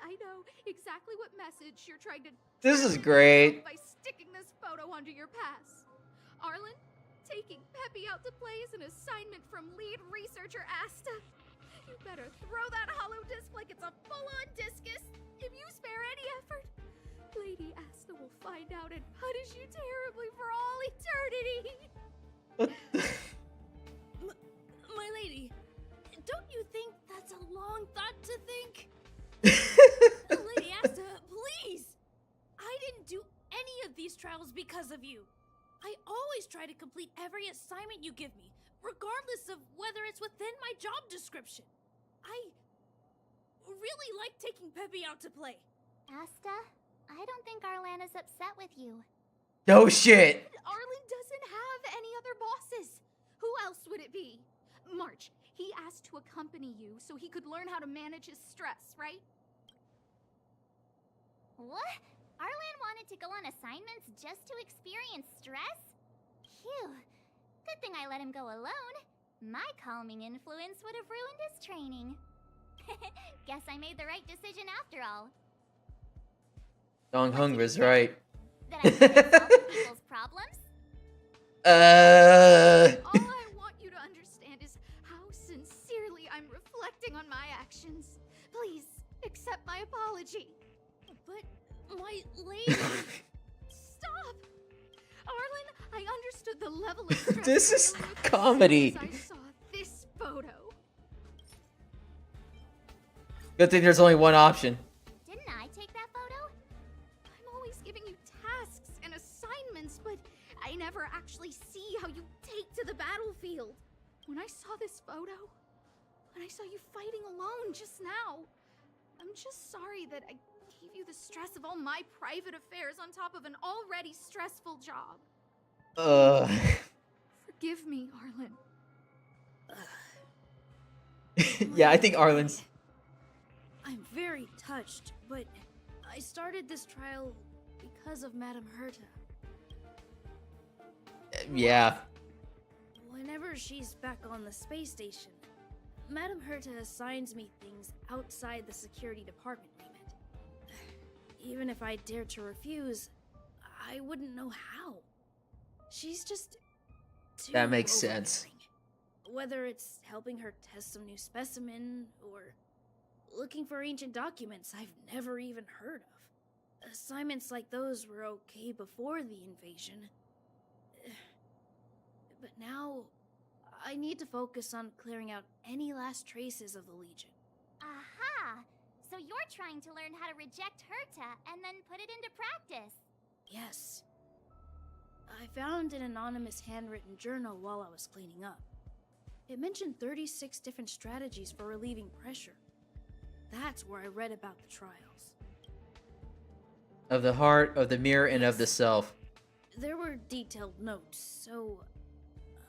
I know exactly what message you're trying to... This is great. ...by sticking this photo onto your pass. Arlen, taking Peppy out to play is an assignment from lead researcher Asta. You better throw that holodisc like it's a full-on discus. If you spare any effort, Lady Asta will find out and punish you terribly for all eternity. my lady, don't you think that's a long thought to think? Lady Asta, please! I didn't do any of these trials because of you. I always try to complete every assignment you give me, regardless of whether it's within my job description. I really like taking Peppy out to play. Asta, I don't think Arlan is upset with you. No shit! Arlen doesn't have any other bosses. Who else would it be? March, he asked to accompany you so he could learn how to manage his stress, right? What? Arlan wanted to go on assignments just to experience stress? Phew. Good thing I let him go alone. My calming influence would have ruined his training. Guess I made the right decision after all. Dong Hung was right. That I started solving people's problems? All I want you to understand is how sincerely I'm reflecting on my actions. Please, accept my apology. But, my lady... Stop! Arlen, I understood the level of stress. This is you're with comedy. as I saw this photo. Good thing there's only one option. Didn't I take that photo? I'm always giving you tasks and assignments, but I never actually see how you take to the battlefield. When I saw this photo, when I saw you fighting alone just now, I'm just sorry that I gave you the stress of all my private affairs on top of an already stressful job. Forgive me, Arlen. Yeah, I think Arlen's... I'm very touched, but I started this trial because of Madame Herta. Yeah. Whenever she's back on the space station, Madame Herta assigns me things outside the security department remit. Even if I dared to refuse, I wouldn't know how. She's just too That makes sense. overbearing. Whether it's helping her test some new specimen, or looking for ancient documents I've never even heard of. Assignments like those were okay before the invasion. But now, I need to focus on clearing out any last traces of the Legion. Aha! So you're trying to learn how to reject Herta and then put it into practice. Yes. I found an anonymous handwritten journal while I was cleaning up. It mentioned 36 different strategies for relieving pressure. That's where I read about the trials. Of the heart, of the mirror, and of the self. There were detailed notes, so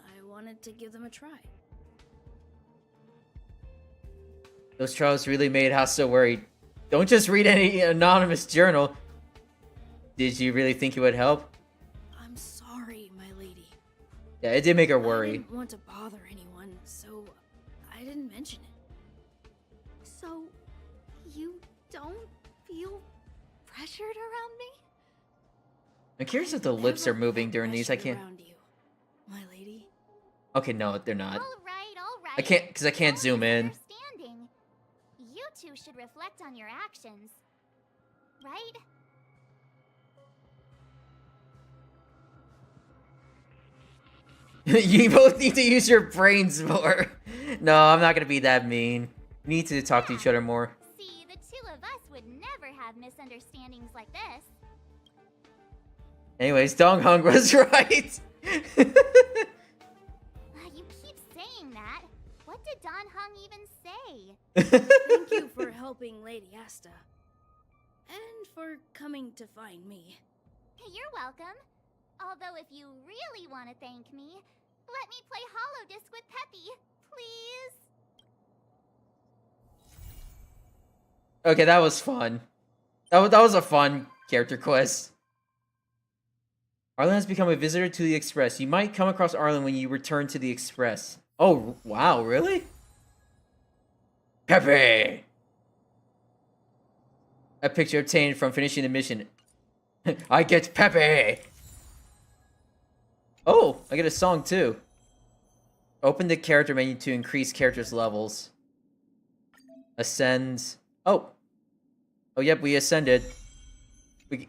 I wanted to give them a try. Those trials really made House so worried. Don't just read any anonymous journal. Did you really think it would help? I'm sorry, my lady. Yeah, it did make her I worry. didn't want to bother anyone, so I didn't mention it. So, you don't feel pressured around me? I'm curious if the lips are moving during these. I can't. Around you, my lady. Okay, no, they're not. All right. I can't, because I can't zoom in. Understanding. You two should reflect on your actions. Right? You both need to use your brains more. No, I'm not gonna be that mean. We need to talk to each other more. See, the two of us would never have misunderstandings like this. Anyways, Dong Hung was right. You keep saying that. What did Don Hung even say? Thank you for helping Lady Asta. And for coming to find me. You're welcome. Although if you really want to thank me, let me play Hollow Disc with Peppy, please. Okay, that was fun. That was a fun character quest. Arlen has become a visitor to the Express. You might come across Arlen when you return to the Express. Oh, wow, really? Pepe! A picture obtained from finishing the mission. I get Pepe! Oh, I get a song too. Open the character menu to increase characters' levels. Ascends. Oh. Oh, yep, we ascended.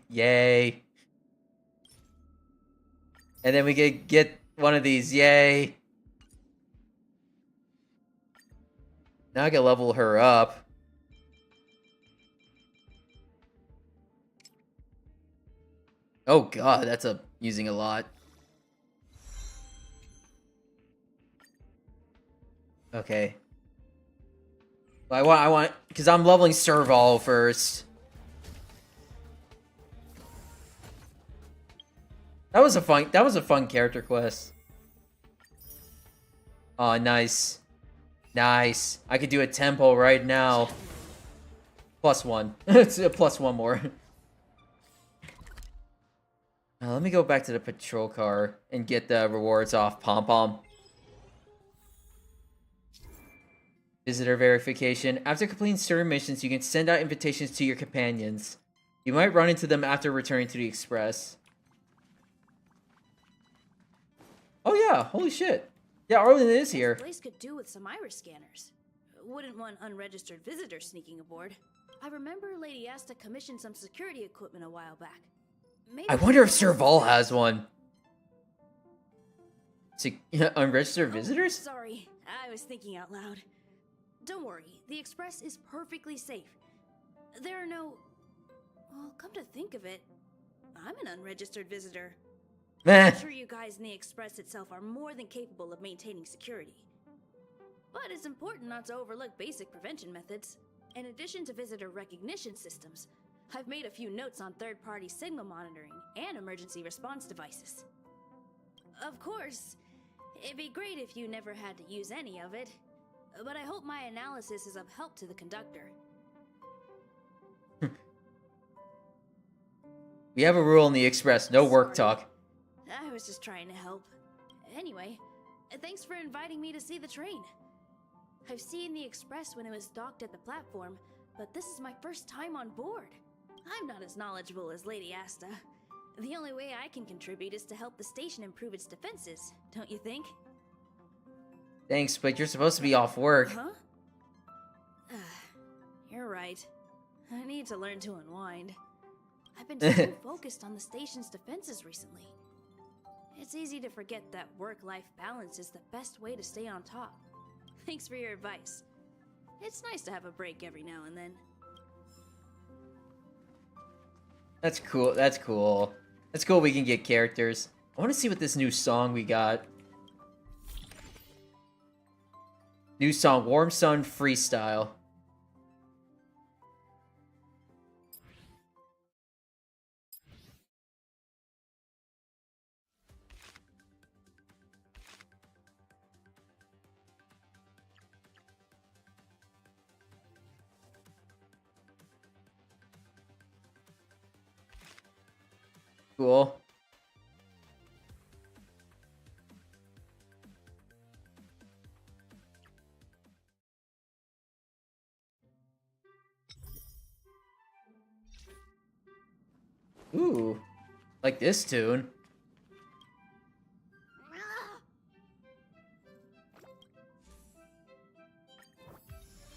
Yay. And then we could get one of these. Yay. Now I can level her up. Oh god, that's using a lot. Okay. Well, I want, because I'm leveling Serval first. That was a fun character quest. Oh, nice. Nice. I could do a tempo right now. +1. It's a +1 more. Let me go back to the patrol car and get the rewards off Pom Pom. Visitor verification. After completing certain missions, you can send out invitations to your companions. You might run into them after returning to the Express. Oh yeah, holy shit. Yeah, Arlen is here. This place could do with some iris scanners. Wouldn't want unregistered visitors sneaking aboard. I remember Lady Asta commissioned some security equipment a while back. Maybe I wonder if Serval has one. Unregistered visitors? Sorry, I was thinking out loud. Don't worry, the Express is perfectly safe. There are no... Well, come to think of it, I'm an unregistered visitor. Meh. I'm sure you guys in the Express itself are more than capable of maintaining security. But it's important not to overlook basic prevention methods. In addition to visitor recognition systems, I've made a few notes on third-party signal monitoring and emergency response devices. Of course, it'd be great if you never had to use any of it, but I hope my analysis is of help to the conductor. We have a rule in the Express, no work talk. I was just trying to help. Anyway, thanks for inviting me to see the train. I've seen the Express when it was docked at the platform, but this is my first time on board. I'm not as knowledgeable as Lady Asta. The only way I can contribute is to help the station improve its defenses, don't you think? Thanks, but you're supposed to be off work. Huh? You're right. I need to learn to unwind. I've been so focused on the station's defenses recently. It's easy to forget that work-life balance is the best way to stay on top. Thanks for your advice. It's nice to have a break every now and then. That's cool. That's cool. That's cool we can get characters. I want to see what this new song we got. New song, Warm Sun Freestyle. Cool. Ooh, like this tune.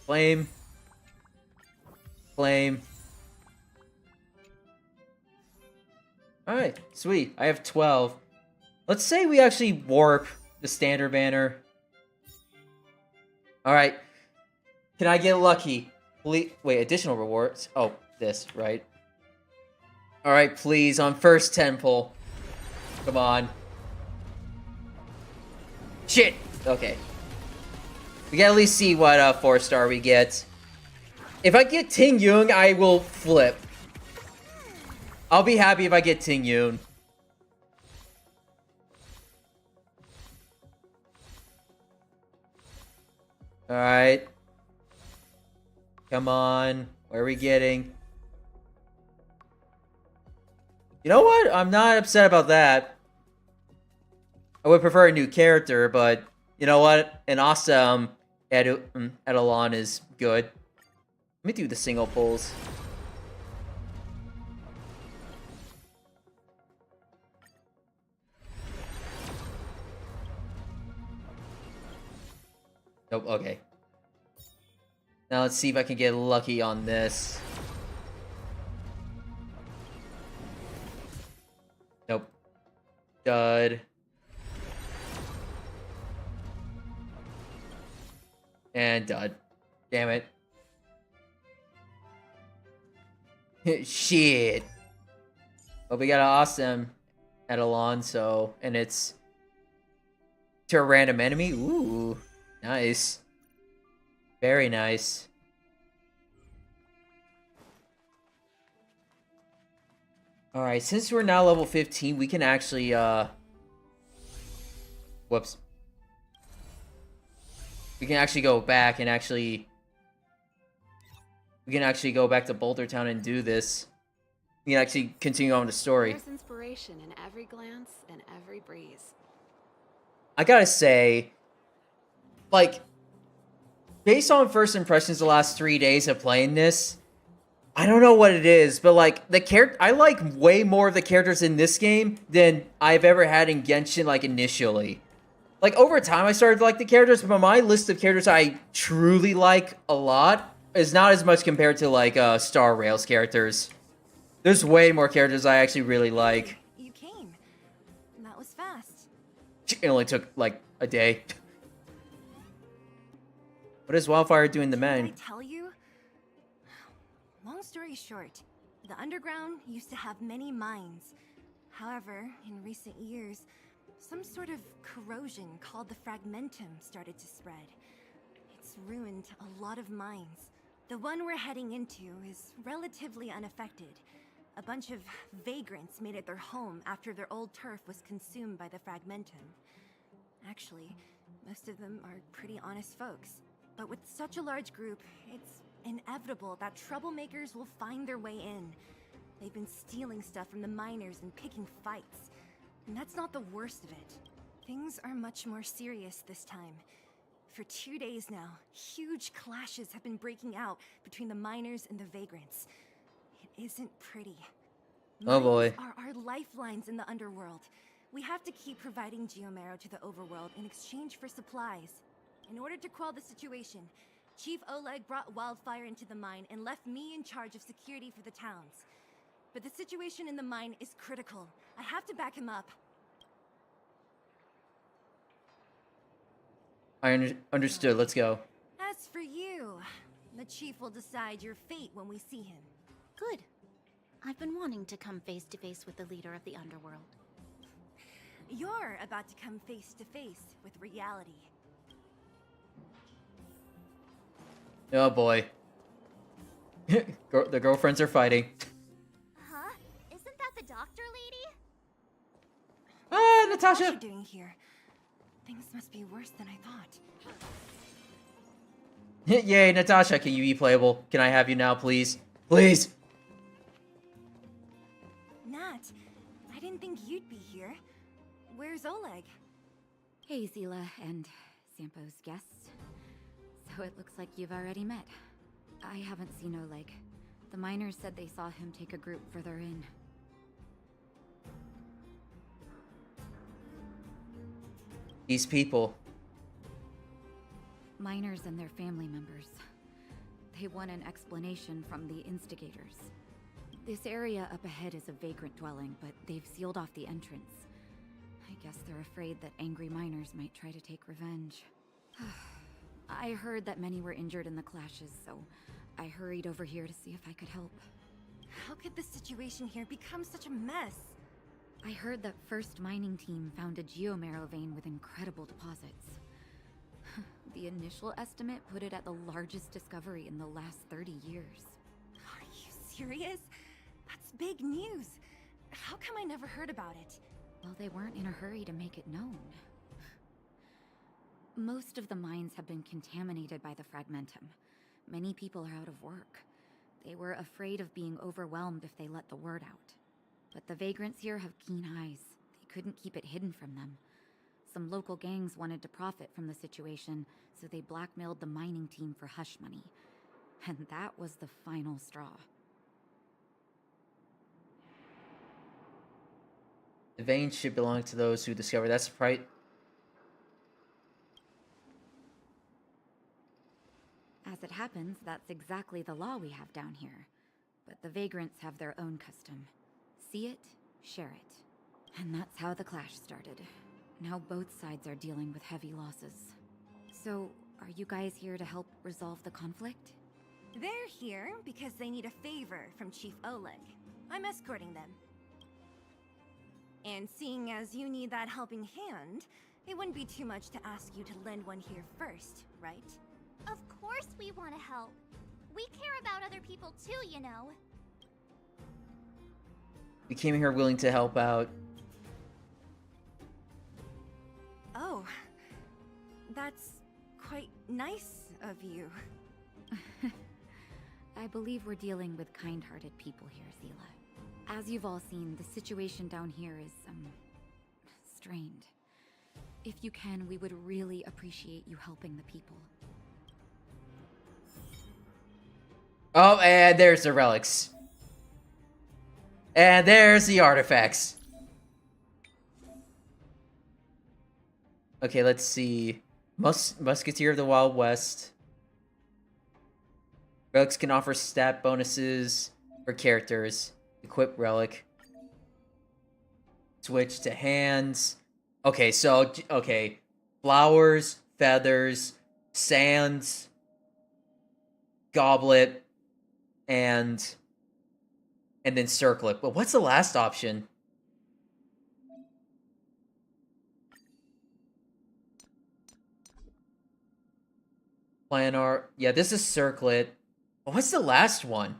Flame. Flame. Alright, sweet. I have 12. Let's say we actually warp the standard banner. Alright. Can I get lucky? Wait, additional rewards? Oh, this, right? Alright, please, on first 10 pull. Come on. Shit! Okay. We gotta at least see what 4-star we get. If I get Ting Yun, I will flip. I'll be happy if I get Ting Yun. Alright. Come on. Where are we getting? You know what? I'm not upset about that. I would prefer a new character, but you know what? An awesome Eidolon is good. Let me do the single pulls. Nope, okay. Now let's see if I can get lucky on this. Nope. Dud. And dud. Damn it. Shit. But we got an awesome Eidolon, so... And it's... to a random enemy? Ooh. Nice. Very nice. Alright, since we're now level 15, we can actually, whoops. We can actually go back and actually... We can actually go back to Boulder Town and do this. We can actually continue on the story. There's inspiration in every glance and every breeze. I gotta say... Like, based on first impressions the last 3 days of playing this, I don't know what it is, but like I like way more of the characters in this game than I've ever had in Genshin, like initially. Like over time I started to like the characters, but my list of characters I truly like a lot is not as much compared to like Star Rail's characters. There's way more characters I actually really like. You came. That was fast. It only took like a day. What is Wildfire doing to men? Did I tell you? Long story short, the underground used to have many mines. However, in recent years, some sort of corrosion called the fragmentum started to spread. It's ruined a lot of mines. The one we're heading into is relatively unaffected. A bunch of vagrants made it their home after their old turf was consumed by the fragmentum. Actually, most of them are pretty honest folks. But with such a large group, it's inevitable that troublemakers will find their way in. They've been stealing stuff from the miners and picking fights. And that's not the worst of it. Things are much more serious this time. For 2 days now, huge clashes have been breaking out between the miners and the vagrants. It isn't pretty. Oh boy. Mines are our lifelines in the underworld. We have to keep providing Geomarrow to the overworld in exchange for supplies. In order to quell the situation, Chief Oleg brought Wildfire into the mine and left me in charge of security for the towns. but the situation in the mine is critical. I have to back him up. I understood. Let's go. As for you, the chief will decide your fate when we see him. Good. I've been wanting to come face to face with the leader of the underworld. You're about to come face to face with reality. Oh boy. The girlfriends are fighting. Huh? Isn't that the doctor lady? Ah, Natasha! What's she doing here? Things must be worse than I thought. Yay, Natasha, can you be playable? Can I have you now, please? Please! Nat, I didn't think you'd be here. Where's Oleg? Hey, Zila and Sampo's guests. So it looks like you've already met. I haven't seen Oleg. The miners said they saw him take a group further in. These people. Miners and their family members. They want an explanation from the instigators. This area up ahead is a vagrant dwelling, but they've sealed off the entrance. I guess they're afraid that angry miners might try to take revenge. I heard that many were injured in the clashes, so I hurried over here to see if I could help. How could the situation here become such a mess? I heard that First Mining Team found a geomarrow vein with incredible deposits. The initial estimate put it at the largest discovery in the last 30 years. Are you serious? That's big news. How come I never heard about it? Well, they weren't in a hurry to make it known. Most of the mines have been contaminated by the fragmentum. Many people are out of work. They were afraid of being overwhelmed if they let the word out. But the vagrants here have keen eyes. They couldn't keep it hidden from them. Some local gangs wanted to profit from the situation, so they blackmailed the mining team for hush money. And that was the final straw. The vein should belong to those who discover. That's right. As it happens, that's exactly the law we have down here. But the vagrants have their own custom. See it, share it. And that's how the clash started. Now both sides are dealing with heavy losses. So, are you guys here to help resolve the conflict? They're here because they need a favor from Chief Oleg. I'm escorting them. And seeing as you need that helping hand, it wouldn't be too much to ask you to lend one here first, right? Of course we want to help. We care about other people too, you know. We came here willing to help out. Oh, that's quite nice of you. I believe we're dealing with kind-hearted people here, Zila. As you've all seen, the situation down here is, strained. If you can, we would really appreciate you helping the people. Oh, and there's the relics. And there's the artifacts. Okay, let's see. Musketeer of the Wild West. Relics can offer stat bonuses for characters. Equip relic. Switch to hands. Okay, so, okay. Flowers, feathers, sands, goblet, and then circlet. But what's the last option? Planar. Yeah, this is circlet. But what's the last one?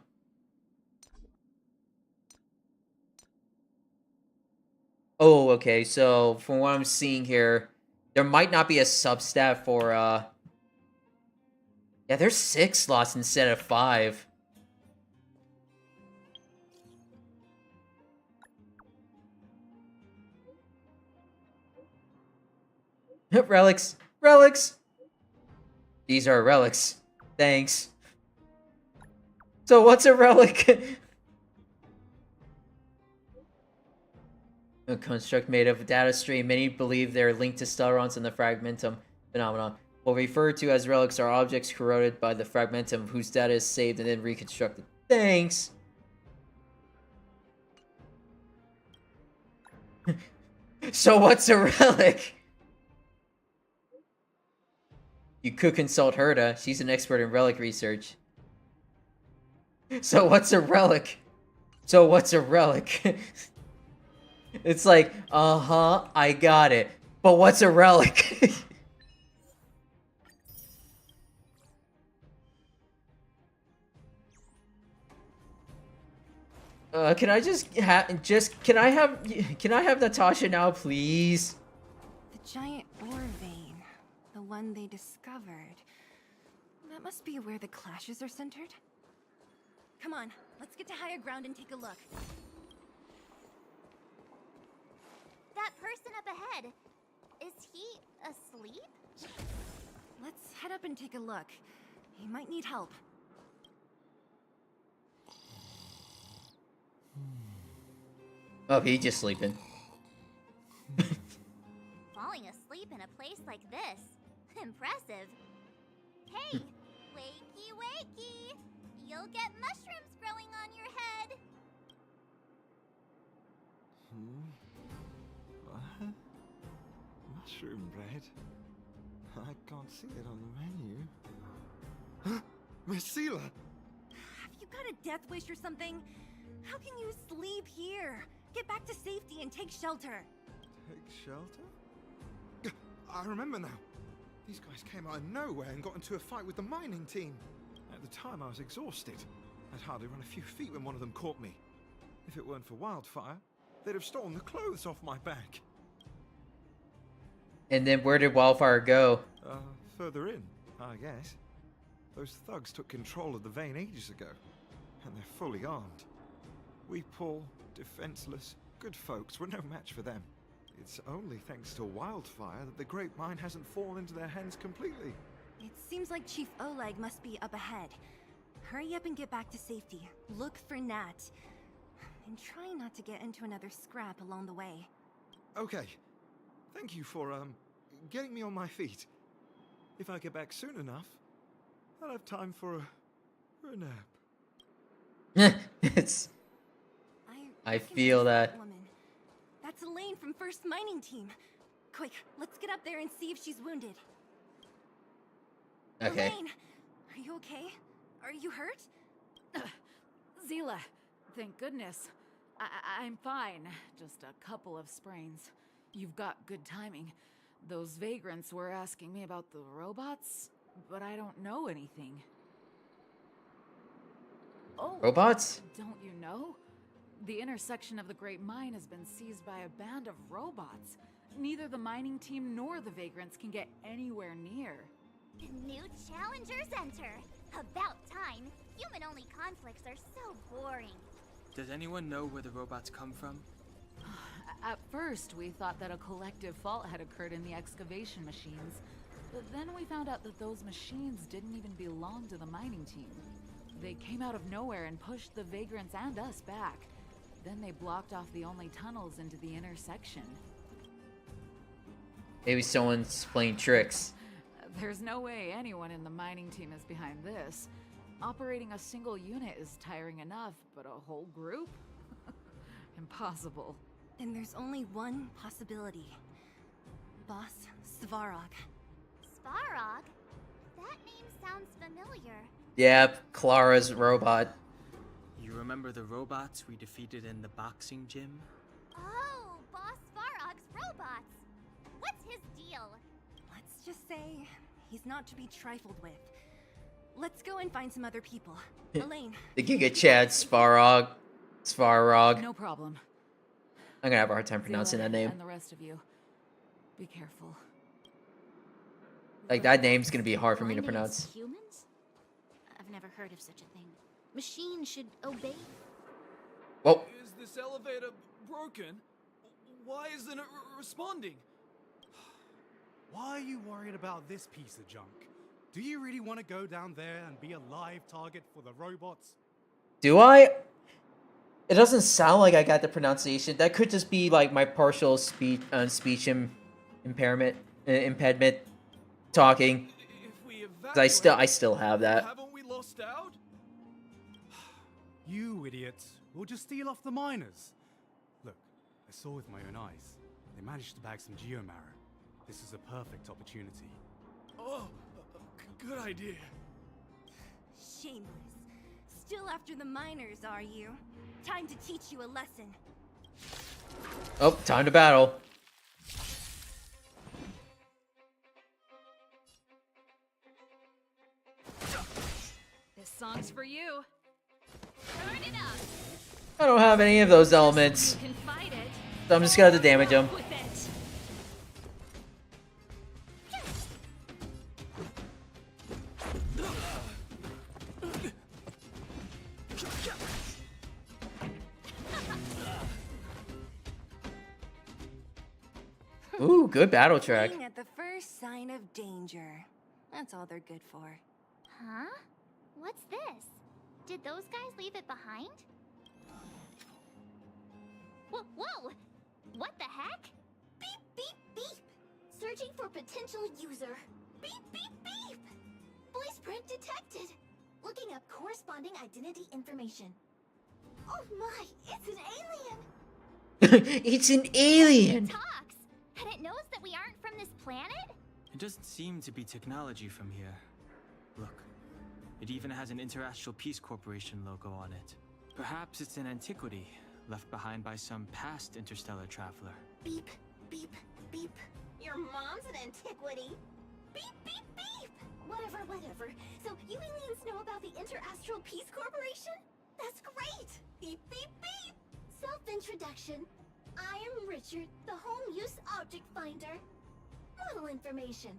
Oh, okay. So from what I'm seeing here, there might not be a substat for yeah, there's 6 slots instead of 5. Relics! Relics! These are relics. Thanks. So what's a relic? A construct made of a data stream. Many believe they're linked to Stellarons and the Fragmentum phenomenon. What referred to as relics are objects corroded by the Fragmentum whose data is saved and then reconstructed. Thanks! So what's a relic? You could consult Herta. She's an expert in relic research. So what's a relic? So what's a relic? It's like, uh-huh, I got it. But what's a relic? Can I can I have Natasha now, please? The giant ore vein. The one they discovered. That must be where the clashes are centered. Come on, let's get to higher ground and take a look. That person up ahead, is he asleep? Let's head up and take a look. He might need help. Oh, he just sleeping. Falling asleep in a place like this. Impressive. Hey, wakey wakey! You'll get mushrooms growing on your head. What? Mushroom bread? I can't see it on the menu. Miss Seela! Have you got a death wish or something? How can you sleep here? Get back to safety and take shelter. Take shelter? I remember now. These guys came out of nowhere and got into a fight with the mining team. At the time, I was exhausted. I'd hardly run a few feet when one of them caught me. If it weren't for Wildfire, they'd have stolen the clothes off my back. And then where did Wildfire go? Further in, I guess. Those thugs took control of the vein ages ago, and they're fully armed. We poor, defenseless, good folks were no match for them. It's only thanks to Wildfire that the Great Mine hasn't fallen into their hands completely. It seems like Chief Oleg must be up ahead. Hurry up and get back to safety. Look for Nat. And try not to get into another scrap along the way. Okay. Thank you for, getting me on my feet. If I get back soon enough, I'll have time for a nap. I feel that. Woman. That's Elaine from First Mining Team. Quick, let's get up there and see if she's wounded. Okay. Elaine, are you okay? Are you hurt? Seela, thank goodness. I'm fine. Just a couple of sprains. You've got good timing. Those vagrants were asking me about the robots, but I don't know anything. Oh, Robots? Don't you know? The intersection of the Great Mine has been seized by a band of robots. Neither the mining team nor the vagrants can get anywhere near. New challengers enter. About time. Human-only conflicts are so boring. Does anyone know where the robots come from? At first, we thought that a collective fault had occurred in the excavation machines. But then we found out that those machines didn't even belong to the mining team. They came out of nowhere and pushed the vagrants and us back. Then they blocked off the only tunnels into the intersection. Maybe someone's playing tricks. There's no way anyone in the mining team is behind this. Operating a single unit is tiring enough, but a whole group? Impossible. Then there's only one possibility. Boss Svarog. Svarog? That name sounds familiar. Yep, Clara's robot. You remember the robots we defeated in the boxing gym? Oh, Boss Svarog's robots. What's his deal? Let's just say he's not to be trifled with. Let's go and find some other people. Elaine. The Giga Chad Svarog. No problem. I'm gonna have a hard time pronouncing that name. And the rest of you, be careful. Like, that name's gonna be hard for me to pronounce. Humans? I've never heard of such a thing. Machines should obey. Whoa. Is this elevator broken? Why isn't it responding? Why are you worried about this piece of junk? Do you really want to go down there and be a live target for the robots? Do I? It doesn't sound like I got the pronunciation. That could just be like my partial speech impediment talking. 'Cause I still have that. Haven't we lost out? You idiots. We'll just steal off the miners. Look, I saw with my own eyes. They managed to bag some geomarrow. This is a perfect opportunity. Oh, good idea. Shameless. Still after the miners, are you? Time to teach you a lesson. Oh, time to battle. This song's for you. Turn it up. I don't have any of those elements, You can fight it. so I'm just gonna have to damage them. With it. Ooh, good battle track. Fleeing at the first sign of danger. That's all they're good for. Huh? What's this? Did those guys leave it behind? Whoa! What the heck? Beep, beep, beep. Searching for potential user. Beep, beep, beep. Voice print detected. Looking up corresponding identity information. Oh my, it's an alien! It's an alien! It talks! And it knows that we aren't from this planet? It doesn't seem to be technology from here. Look, it even has an Interastral Peace Corporation logo on it. Perhaps it's an antiquity, left behind by some past interstellar traveler. Beep, beep, beep. Your mom's an antiquity. Beep, beep, beep. Whatever. So you aliens know about the Interastral Peace Corporation? That's great. Beep, beep, beep. Self-introduction. I am Richard, the Home Use Object Finder. Model information.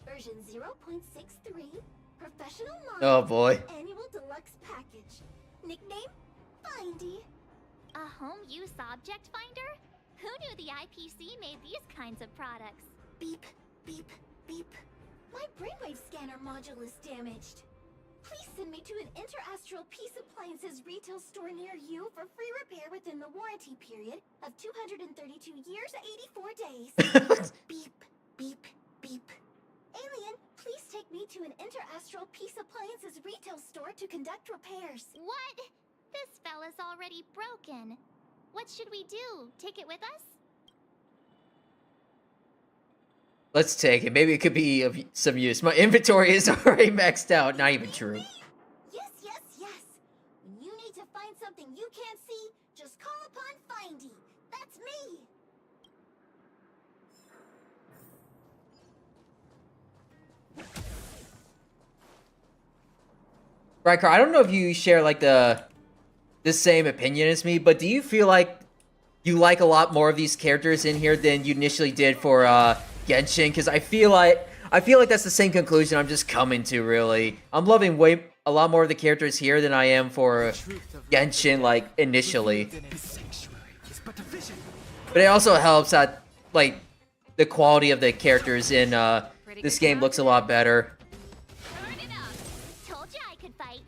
Version 0.63. Professional model. Oh boy. Annual deluxe package. Nickname? Findy. A home use object finder? Who knew the IPC made these kinds of products? Beep, beep, beep. My brainwave scanner module is damaged. Please send me to an Interastral Peace Appliances retail store near you for free repair within the warranty period of 232 years, 84 days. Beep, beep, beep. Alien, please take me to an Interastral Peace Appliances retail store to conduct repairs. What? This fella's already broken. What should we do? Take it with us? Let's take it. Maybe it could be of some use. My inventory is already maxed out. Not even true. Yes. When you need to find something you can't see, just call upon Findy. That's me. Riker, I don't know if you share like the same opinion as me, but do you feel like you like a lot more of these characters in here than you initially did for Genshin? Because I feel like that's the same conclusion I'm just coming to. Really, I'm loving a lot more of the characters here than I am for Genshin, like initially. But it also helps that like the quality of the characters in this game looks a lot better. Told you I could fight.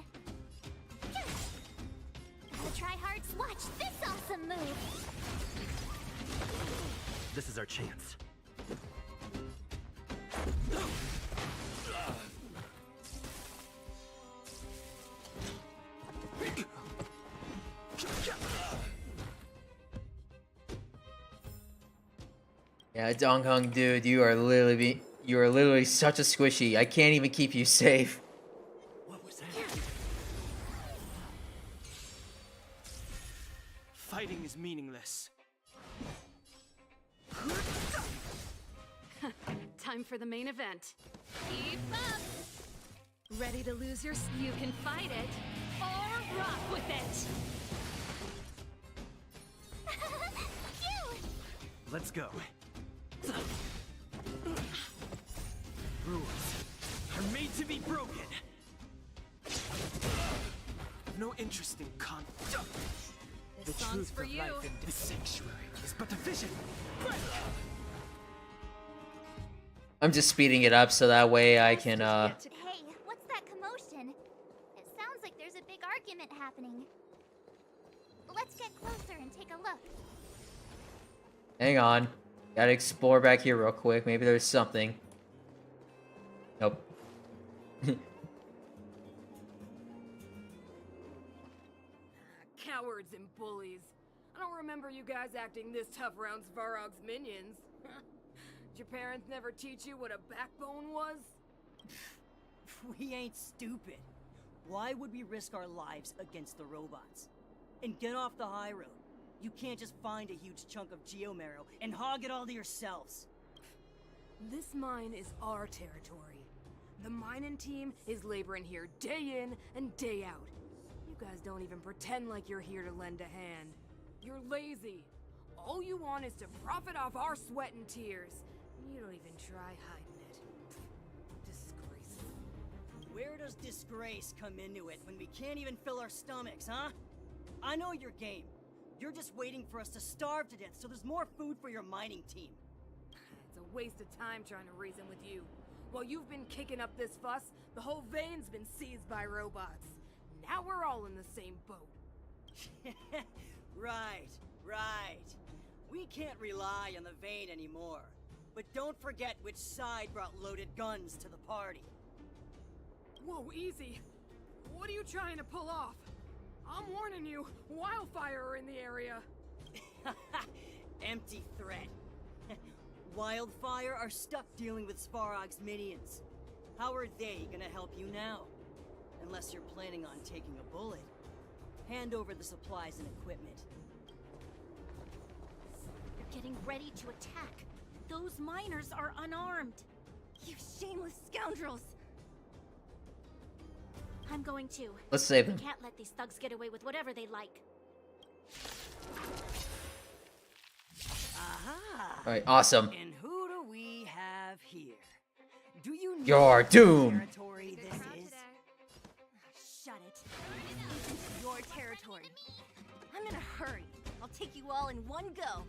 The tryhards, watch this awesome move. This is our chance. Yeah, Donghung, dude, you are literally such a squishy. I can't even keep you safe. What was that? Fighting is meaningless. Time for the main event. Keep up. Ready to lose your... You can fight it. Or rock with it. Let's go. Rules are made to be broken. No interest in conflict. This song's for you. The sanctuary is but a vision. I'm just speeding it up so that way I can Hey, what's that commotion? It sounds like there's a big argument happening. Let's get closer and take a look. hang on. Gotta explore back here real quick. Maybe there's something. Nope. Cowards and bullies. I don't remember you guys acting this tough around Svarog's minions. Did your parents never teach you what a backbone was? We ain't stupid. Why would we risk our lives against the robots? And get off the high road. You can't just find a huge chunk of geomarrow and hog it all to yourselves. This mine is our territory. The mining team is laboring here day in and day out. You guys don't even pretend like you're here to lend a hand. You're lazy. All you want is to profit off our sweat and tears. You don't even try hiding it. Disgraceful. Where does disgrace come into it when we can't even fill our stomachs, huh? I know your game. You're just waiting for us to starve to death so there's more food for your mining team. It's a waste of time trying to reason with you. While you've been kicking up this fuss, the whole vein's been seized by robots. Now we're all in the same boat. Right. We can't rely on the vein anymore. But don't forget which side brought loaded guns to the party. Whoa, easy. What are you trying to pull off? I'm warning you, wildfire are in the area. Empty threat. Wildfire are stuck dealing with Svarog's minions. How are they gonna help you now? Unless you're planning on taking a bullet. Hand over the supplies and equipment. They're getting ready to attack. Those miners are unarmed. You shameless scoundrels! I'm going to. Let's save them. We can't let these thugs get away with whatever they like. Aha! Alright, awesome. And who do we have here? Do you know Your what doom! territory this is? Shut it. This is your territory. I'm in a hurry. I'll take you all in one go.